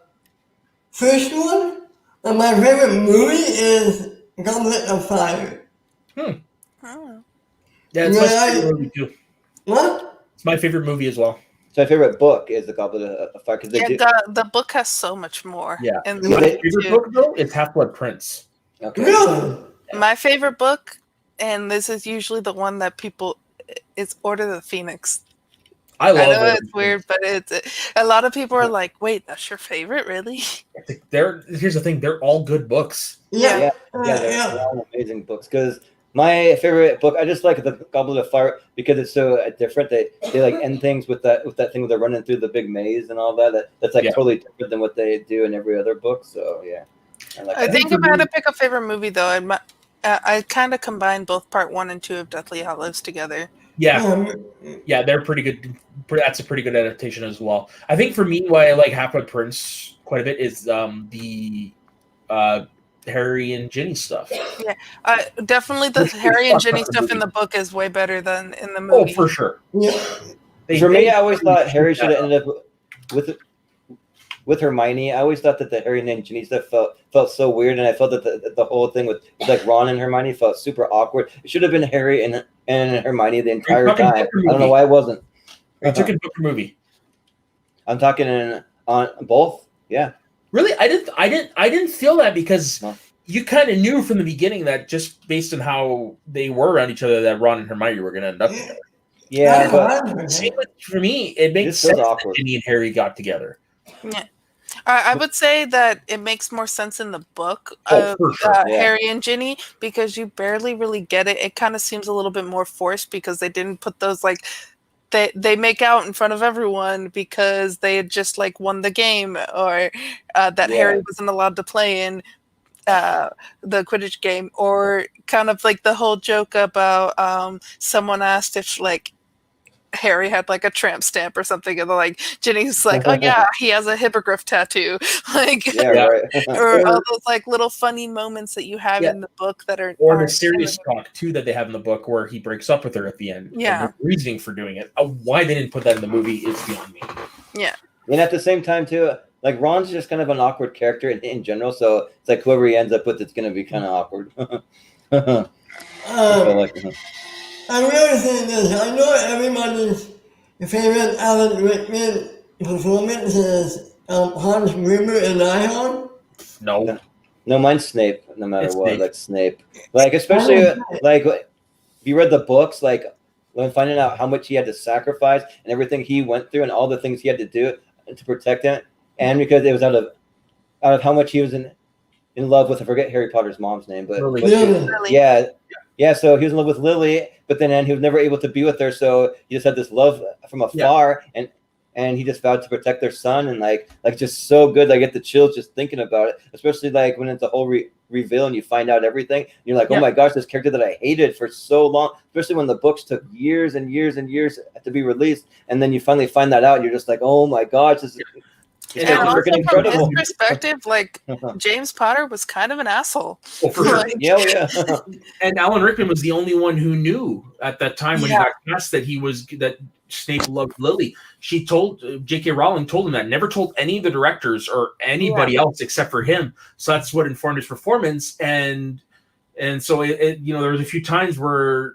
first one, but my favorite movie is Goblet of Fire. Oh. Yeah, it's Yeah, my favorite movie too. What? It's my favorite movie as well. So my favorite book is The Goblet of Fire because The book has so much more. Yeah. In the My movie favorite too. book though is Half-Blood Prince. Okay. Really? My favorite book, and this is usually the one that people, is Order of the Phoenix. I love know it. it's weird, but it's a lot of people are like, "Wait, that's your favorite, really?" Here's the thing: they're all good books. Yeah. They're all amazing books. Because my favorite book, I just like The Goblet of Fire because it's so different. They like end things with that thing where they're running through the big maze and all that. That's like totally different than what they do in every other book. So yeah, I think if I had to pick a favorite movie, though, I kind of combine both part 1 and 2 of Deathly Hallows together. Yeah, they're pretty good. That's a pretty good adaptation as well. I think for me, why I like Half-Blood Prince quite a bit is the Harry and Ginny stuff. Yeah, definitely the Harry and Ginny stuff in the book is way better than in the movie. Oh, for sure. Yeah. For me, I always thought Harry should have ended up with Hermione. I always thought that the Harry and Ginny stuff felt so weird, and I felt that the whole thing with like Ron and Hermione felt super awkward. It should have been Harry and Hermione the entire time. I don't know why it wasn't. It took a book or movie. I'm talking on both. Yeah. Really, I didn't feel that because No. you kind of knew from the beginning that just based on how they were around each other, that Ron and Hermione were going to end up together. Yeah, but Same with, for me, it makes just feels sense that awkward. Ginny and Harry got together. Yeah. I would say that it makes more sense in the book Oh, of for sure. Yeah. Harry and Ginny because you barely really get it. It kind of seems a little bit more forced because they didn't put those like they make out in front of everyone because they had just like won the game or that Yeah. Harry wasn't allowed to play in the Quidditch game, or kind of like the whole joke about someone asked if like Harry had like a tramp stamp or something, and like Ginny's like, oh yeah, he has a hippogriff tattoo, like Yeah, Yeah. right. or all those like little funny moments that you have Yeah. in the book that are Or the aren't serious in the talk too that they have in the book where he breaks up with her at the end. Yeah. And the reasoning for doing it. Why they didn't put that in the movie is beyond me. movie. Yeah. And at the same time, too, like Ron's just kind of an awkward character in general. So it's like whoever he ends up with, it's going to be kind of awkward. I feel like, I'm really saying this. I know everybody's favorite Alan Rickman performance is Hans Gruber in Ion. No. no, mine's Snape. No matter It's what, Snape. like Snape. Like especially like if you read the books, like when finding out how much he had to sacrifice and everything he went through and all the things he had to do to protect him, and because it was out of how much he was in love with. I forget Harry Potter's mom's name, but Lily. Really. yeah. So he was in love with Lily, but then he was never able to be with her. So he just had this love from afar, and he just vowed to protect their son, and like just so good. I get the chills just thinking about it, especially like when it's a whole reveal and you find out everything. And you're like, oh my gosh, this character that I hated for so long, especially when the books took years and years and years to be released, and then you finally find that out, and you're just like, oh my gosh, this is. And It's also freaking from incredible. his perspective, like James Potter was kind of an asshole. Oh, for sure. Like, Yeah. And Alan Rickman was the only one who knew at that time when he got cast that Snape loved Lily. She told J.K. Rowling told him that, never told any of the directors or anybody else except for him. So that's what informed his performance. And so it there was a few times where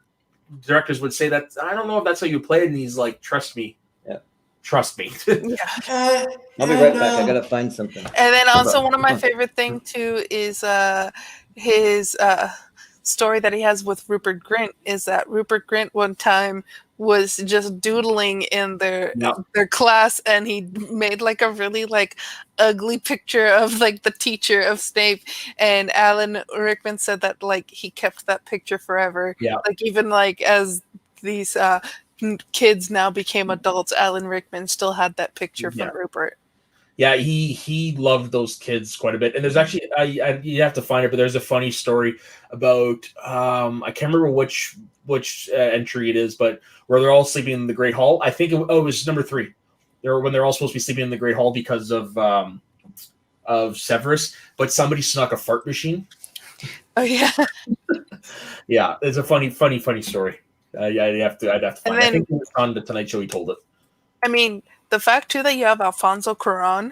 directors would say that, I don't know if that's how you play it, and he's like, trust me. Yeah. Trust me. I'll be right back. I gotta find something. And then also one of my favorite thing too is his story that he has with Rupert Grint is that Rupert Grint one time was just doodling in their class, and he made like a really like ugly picture of like the teacher of Snape, and Alan Rickman said that like he kept that picture forever. Yeah. Like even like as these kids now became adults, Alan Rickman still had that picture from Rupert. Yeah, he loved those kids quite a bit. And there's actually you have to find it, but there's a funny story about I can't remember which entry it is, but where they're all sleeping in the Great Hall. I think it was number 3. When they're all supposed to be sleeping in the Great Hall because of Severus, but somebody snuck a fart machine. Oh yeah. Yeah, it's a funny story. I'd have to find it. I think it was on the Tonight Show he told it. I mean, the fact too that you have Alfonso Cuarón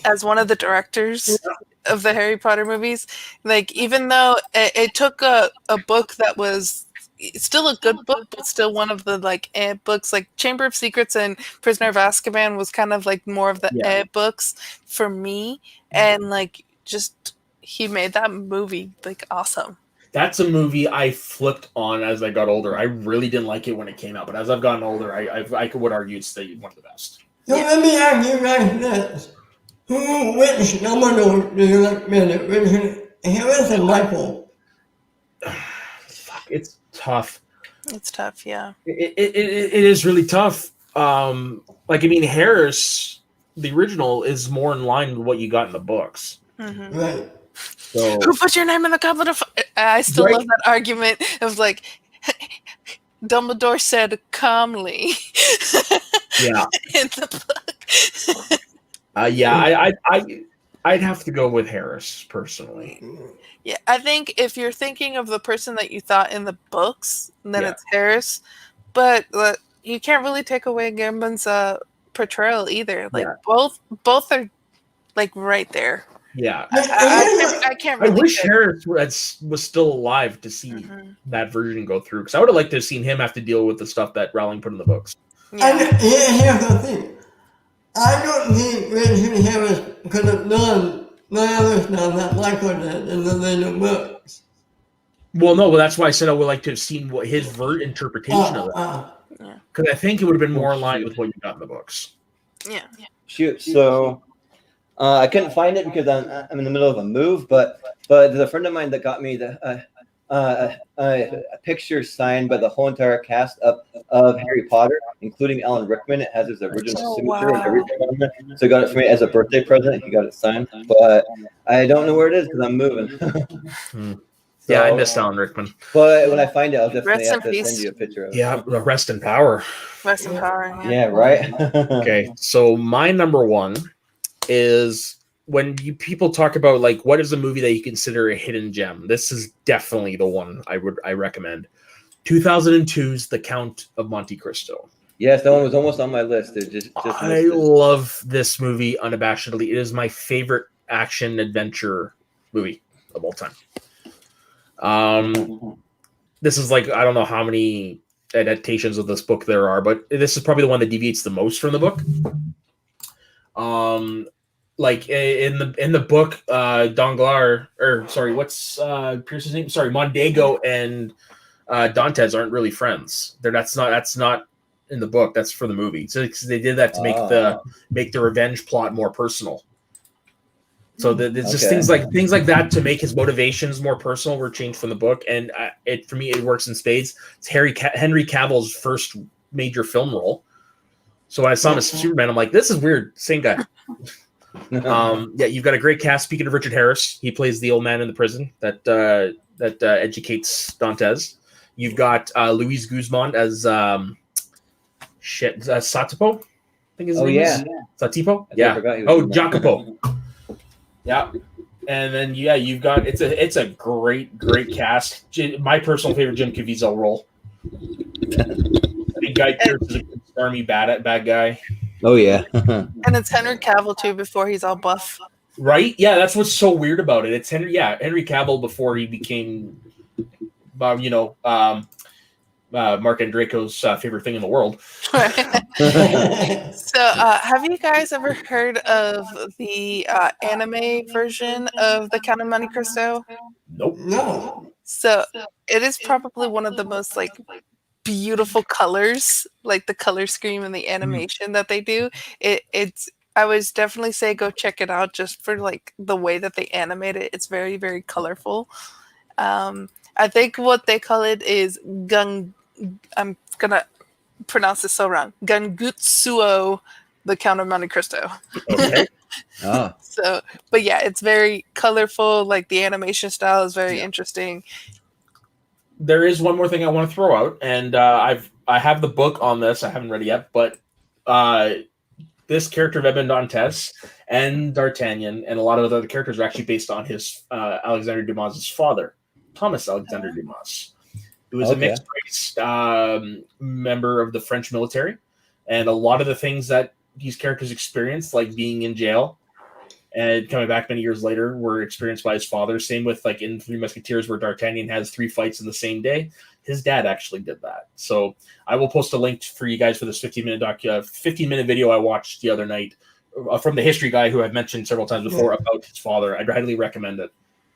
as one of the directors of the Harry Potter movies, like even though it took a book that was still a good book, but still one of the like books, like Chamber of Secrets and Prisoner of Azkaban was kind of like more of the books for me, and like just he made that movie like awesome. That's a movie I flipped on as I got older. I really didn't like it when it came out, but as I've gotten older, I would argue it's one of the best. So let me ask you guys this. Which Dumbledore do you like better? Harris and Michael? It's tough. It's tough, yeah. It is really tough. Harris, the original, is more in line with what you got in the books. Mm-hmm. Right. So, who put your name in the goblet of fire? I still love that argument of like Dumbledore said calmly. Yeah. In the book. I'd have to go with Harris personally. Yeah, I think if you're thinking of the person that you thought in the books, then it's Harris. But you can't really take away Gambon's portrayal either. Like both are like right there. Yeah, I can't. Really I wish Harris was still alive to see that version go through, because I would have liked to have seen him have to deal with the stuff that Rowling put in the books. Yeah. And here's the thing: I don't think Richard Harris could have done the other stuff that Michael did in the later books. Well, no, well, that's why I said I would like to have seen what his interpretation of that, Yeah. because I think it would have been more Oh, in line shoot. with what you got in the books. Yeah. Shoot. So I couldn't find it because I'm in the middle of a move, but there's a friend of mine that got me a picture signed by the whole entire cast of Harry Potter, including Alan Rickman. It has his original Oh, signature and wow. everything on there. So he got it for me as a birthday present. He got it signed, but I don't know where it is because I'm moving. Yeah, I missed Alan Rickman. But when I find it, I'll definitely Rest have in to peace. send you a picture of it. Yeah, rest in power. Rest in power. Yeah, right? Okay, so my number one is when people talk about like what is a movie that you consider a hidden gem. This is definitely the one I recommend. 2002's The Count of Monte Cristo. Yes, that one was almost on my list. It just I missed it. love this movie unabashedly. It is my favorite action adventure movie of all time. This is like, I don't know how many adaptations of this book there are, but this is probably the one that deviates the most from the book. Like in the book, Danglars, or sorry, what's Pierce's name? Sorry, Mondego and Dantes aren't really friends. That's not in the book. That's for the movie. So they did that to make the revenge plot more personal. So there's just things like that to make his motivations more personal were changed from the book, and for me it works in spades. It's Henry Cavill's first major film role. So when I saw him as Superman, I'm like, this is weird. Same guy. Yeah, you've got a great cast. Speaking of Richard Harris, he plays the old man in the prison that educates Dantes. You've got Luis Guzman as Satipo. I think his name is Satipo. Yeah. Jacopo. Yeah, and then you've got it's a great cast. My personal favorite, Jim Caviezel role. I think Guy Pearce is a good stormy bad guy. Oh yeah, And it's Henry Cavill too before he's all buff. Right? Yeah, that's what's so weird about it. It's Henry Cavill before he became, Mark Andreko's favorite thing in the world. So, have you guys ever heard of the anime version of The Count of Monte Cristo? Nope. No. So, it is probably one of the most beautiful colors, like the color scheme and the animation that they do. It's I would definitely say go check it out just for the way that they animate it. It's very, very colorful. I think what they call it is I'm gonna pronounce this so wrong. Gangutsuo, The Count of Monte Cristo. Okay. So, but yeah, it's very colorful. Like the animation style is very interesting. There is one more thing I want to throw out, and I have the book on this. I haven't read it yet, but this character of Edmond Dantes and D'Artagnan and a lot of other characters are actually based on his Alexander Dumas's father, Thomas Alexander Dumas, who was a mixed race member of the French military, and a lot of the things that these characters experienced, like being in jail and coming back many years later, were experienced by his father. Same with in Three Musketeers, where D'Artagnan has 3 fights in the same day. His dad actually did that. So I will post a link for you guys for this 15-minute video I watched the other night from the history guy who I've mentioned several times before about his father. I'd highly recommend it.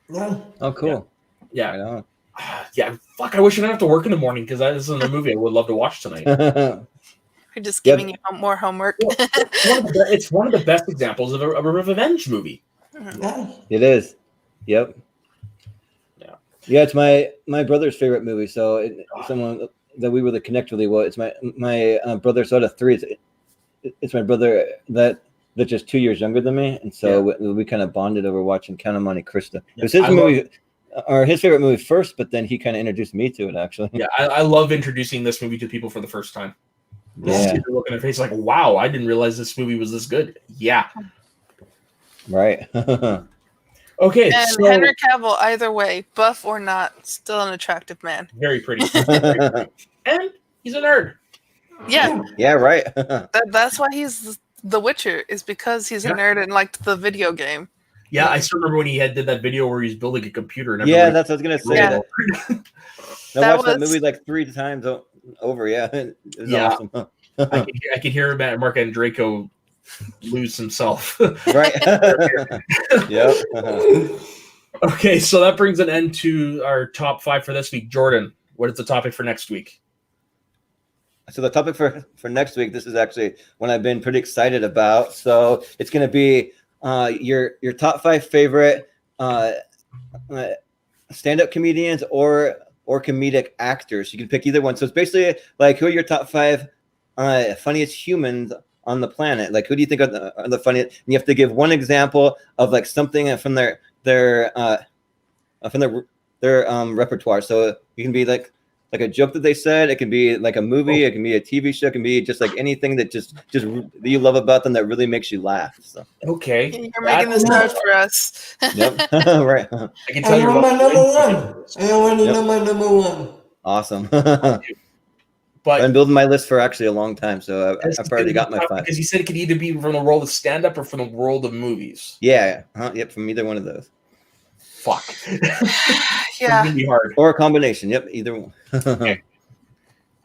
Yeah. Oh, cool. Yeah. Right on. Yeah. Fuck, I wish I didn't have to work in the morning because this is a movie I would love to watch tonight. We're just giving you more homework. It's one of the best examples of a revenge movie. Yeah. It is. Yep. Yeah, it's my brother's favorite movie. So someone that we really connect really well. It's my brother. So out of 3, it's my brother that's just 2 years younger than me, and so we kind of bonded over watching Count of Monte Cristo. It was his movie, or his favorite movie first, but then he kind of introduced me to it. Actually, yeah, I love introducing this movie to people for the first time. Yeah, look in their face like, "Wow, I didn't realize this movie was this good." Yeah, right. And Okay, so Henry Cavill, either way, buff or not, still an attractive man. very pretty. Very pretty. And he's a nerd. Yeah, Yeah, right. that's why he's The Witcher, is because he's a nerd and liked the video game. Yeah, I still remember when he did that video where he's building a computer. And Yeah, that's what I was gonna say. Yeah. I watched that movie 3 times over. Yeah, it was awesome. I could hear Mark Andreyko lose himself. Right. Yep. Okay, so that brings an end to our top 5 for this week. Jordan, what is the topic for next week? So the topic for next week, this is actually one I've been pretty excited about. So it's going to be your top 5 favorite stand-up comedians or comedic actors. You can pick either one. So it's basically like, who are your top 5 funniest humans on the planet? Like, who do you think are the funniest? And you have to give one example of like something from their repertoire. So you can be like a joke that they said. It can be like a movie. It can be a TV show. It can be just like anything that just that you love about them that really makes you laugh. So Okay, You're making this hard for us. yep. Right. I can I tell you know my about number one. I already know my number one. Awesome. but I've been building my list for actually a long time, so this is I've already gonna got be my tough 5. because you said it could either be from the world of stand-up or from the world of movies. Yeah. Yep. From either one of those. Fuck. It's Yeah. gonna be hard. Or a combination. Yep. Either one. Okay.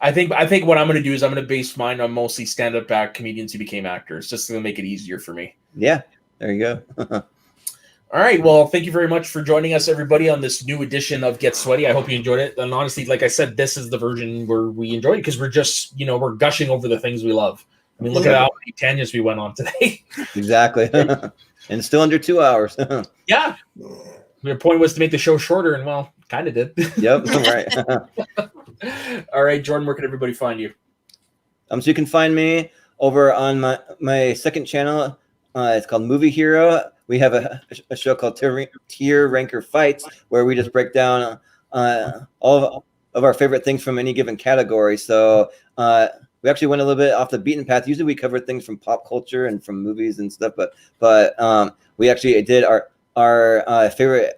I think what I'm going to do is I'm going to base mine on mostly stand-up comedians who became actors, just to make it easier for me. Yeah. There you go. All right. Well, thank you very much for joining us, everybody, on this new edition of Get Sweaty. I hope you enjoyed it. And honestly, like I said, this is the version where we enjoy it because we're just, we're gushing over the things we love. I mean, look at how many tangents we went on today. Exactly. And still under 2 hours. Yeah. Your point was to make the show shorter, and well, kind of did. Yep. Right. All right, Jordan, where can everybody find you? So you can find me over on my second channel. It's called Movie Hero. We have a show called Tier Ranker Fights, where we just break down all of our favorite things from any given category. So we actually went a little bit off the beaten path. Usually we cover things from pop culture and from movies and stuff, but we actually did our favorite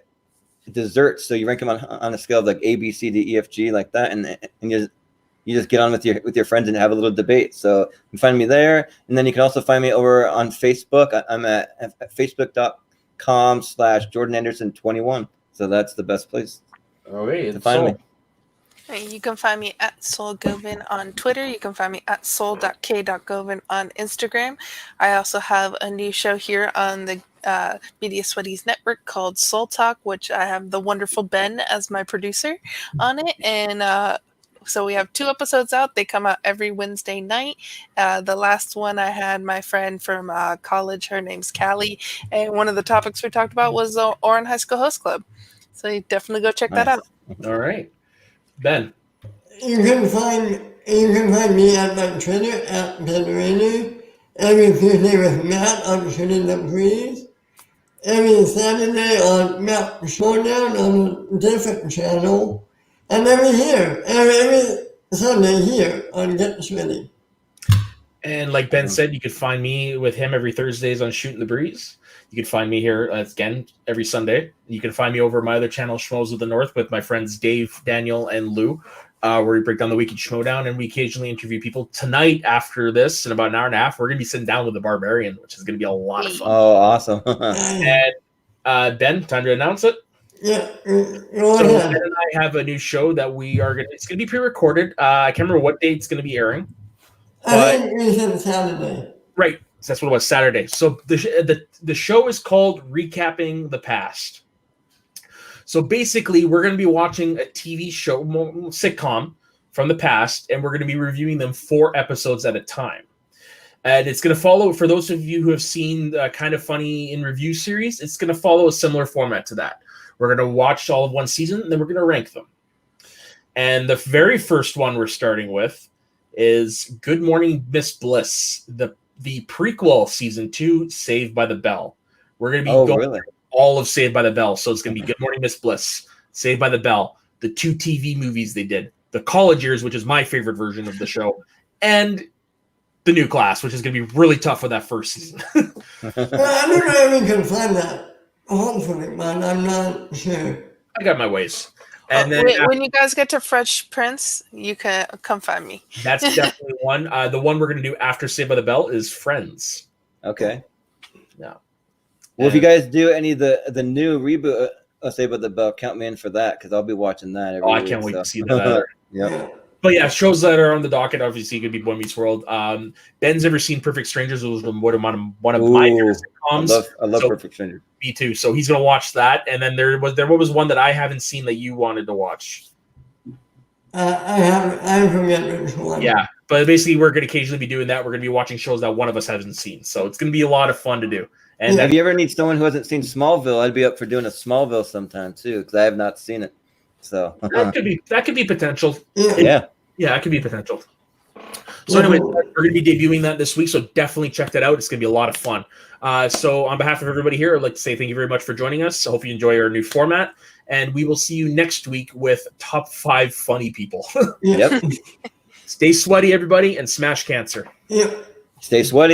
desserts. So you rank them on a scale of like A, B, C, D, E, F, G, like that, and you just get on with your friends and have a little debate. So you can find me there, and then you can also find me over on Facebook. I'm at facebook.com/JordanAnderson21. So that's the best place to find me. You can find me at SoulGovin on Twitter. You can find me at soul.k.govin on Instagram. I also have a new show here on the Media Sweaties Network called Soul Talk, which I have the wonderful Ben as my producer on it. And so we have 2 episodes out. They come out every Wednesday night. The last one I had my friend from college. Her name's Callie. And one of the topics we talked about was the Oran High School Host Club. So you definitely go check that out. All right. Ben. You can find me at my Twitter at BenRainer. Every Tuesday with Matt on Shooting the Breeze. Every Saturday on Map Showdown on a different channel. And every Sunday here on Get Sweaty. And like Ben said, you could find me with him every Thursdays on Shooting the Breeze. You can find me here again every Sunday. You can find me over my other channel, Schmoes of the North, with my friends Dave, Daniel, and Lou, where we break down the weekly Schmoedown, and we occasionally interview people. Tonight, after this, in about an hour and a half, we're going to be sitting down with the Barbarian, which is going to be a lot of fun. Oh, awesome. And Ben, time to announce it. Yeah. So Ben and I have a new show that it's going to be pre-recorded. I can't remember what date it's going to be airing. I think we said Saturday. Right. That's what it was, Saturday. So the show is called Recapping the Past. So basically, we're going to be watching a TV show, sitcom from the past, and we're going to be reviewing them 4 episodes at a time. And it's going to follow, for those of you who have seen the Kind of Funny in Review series, it's going to follow a similar format to that. We're going to watch all of one season, and then we're going to rank them. And the very first one we're starting with is Good Morning Miss Bliss, the prequel season 2, Saved by the Bell. We're going to be going through all of Saved by the Bell. So it's going to be Good Morning Miss Bliss, Saved by the Bell, the 2 TV movies they did, the college years, which is my favorite version of the show, and the new class, which is going to be really tough for that first season. I don't know if we can find that. Hopefully, but I'm not sure. I got my ways. And then when you guys get to Fresh Prince, you can come find me. That's definitely one. The one we're going to do after Saved by the Bell is Friends. Okay. Yeah. Well, if you guys do any of the new reboot of Saved by the Bell, count me in for that, because I'll be watching that every week. I can't wait to see that either. Yep. But yeah, shows that are on the docket obviously could be Boy Meets World. Ben's ever seen Perfect Strangers? It was one of my favorite sitcoms. I love So, Perfect Strangers. me too. So he's gonna watch that, and then there was one that I haven't seen that you wanted to watch. I forget which one. Yeah, but basically we're gonna occasionally be doing that. We're gonna be watching shows that one of us hasn't seen, so it's gonna be a lot of fun to do. And If you ever need someone who hasn't seen Smallville, I'd be up for doing a Smallville sometime too, because I have not seen it. So that could be potential. Yeah. Yeah, it could be potential. So anyway, we're going to be debuting that this week, so definitely check that out. It's going to be a lot of fun. So on behalf of everybody here, I'd like to say thank you very much for joining us. I hope you enjoy our new format, and we will see you next week with top 5 funny people. Yep. Stay sweaty, everybody, and smash cancer. Yep. Stay sweaty.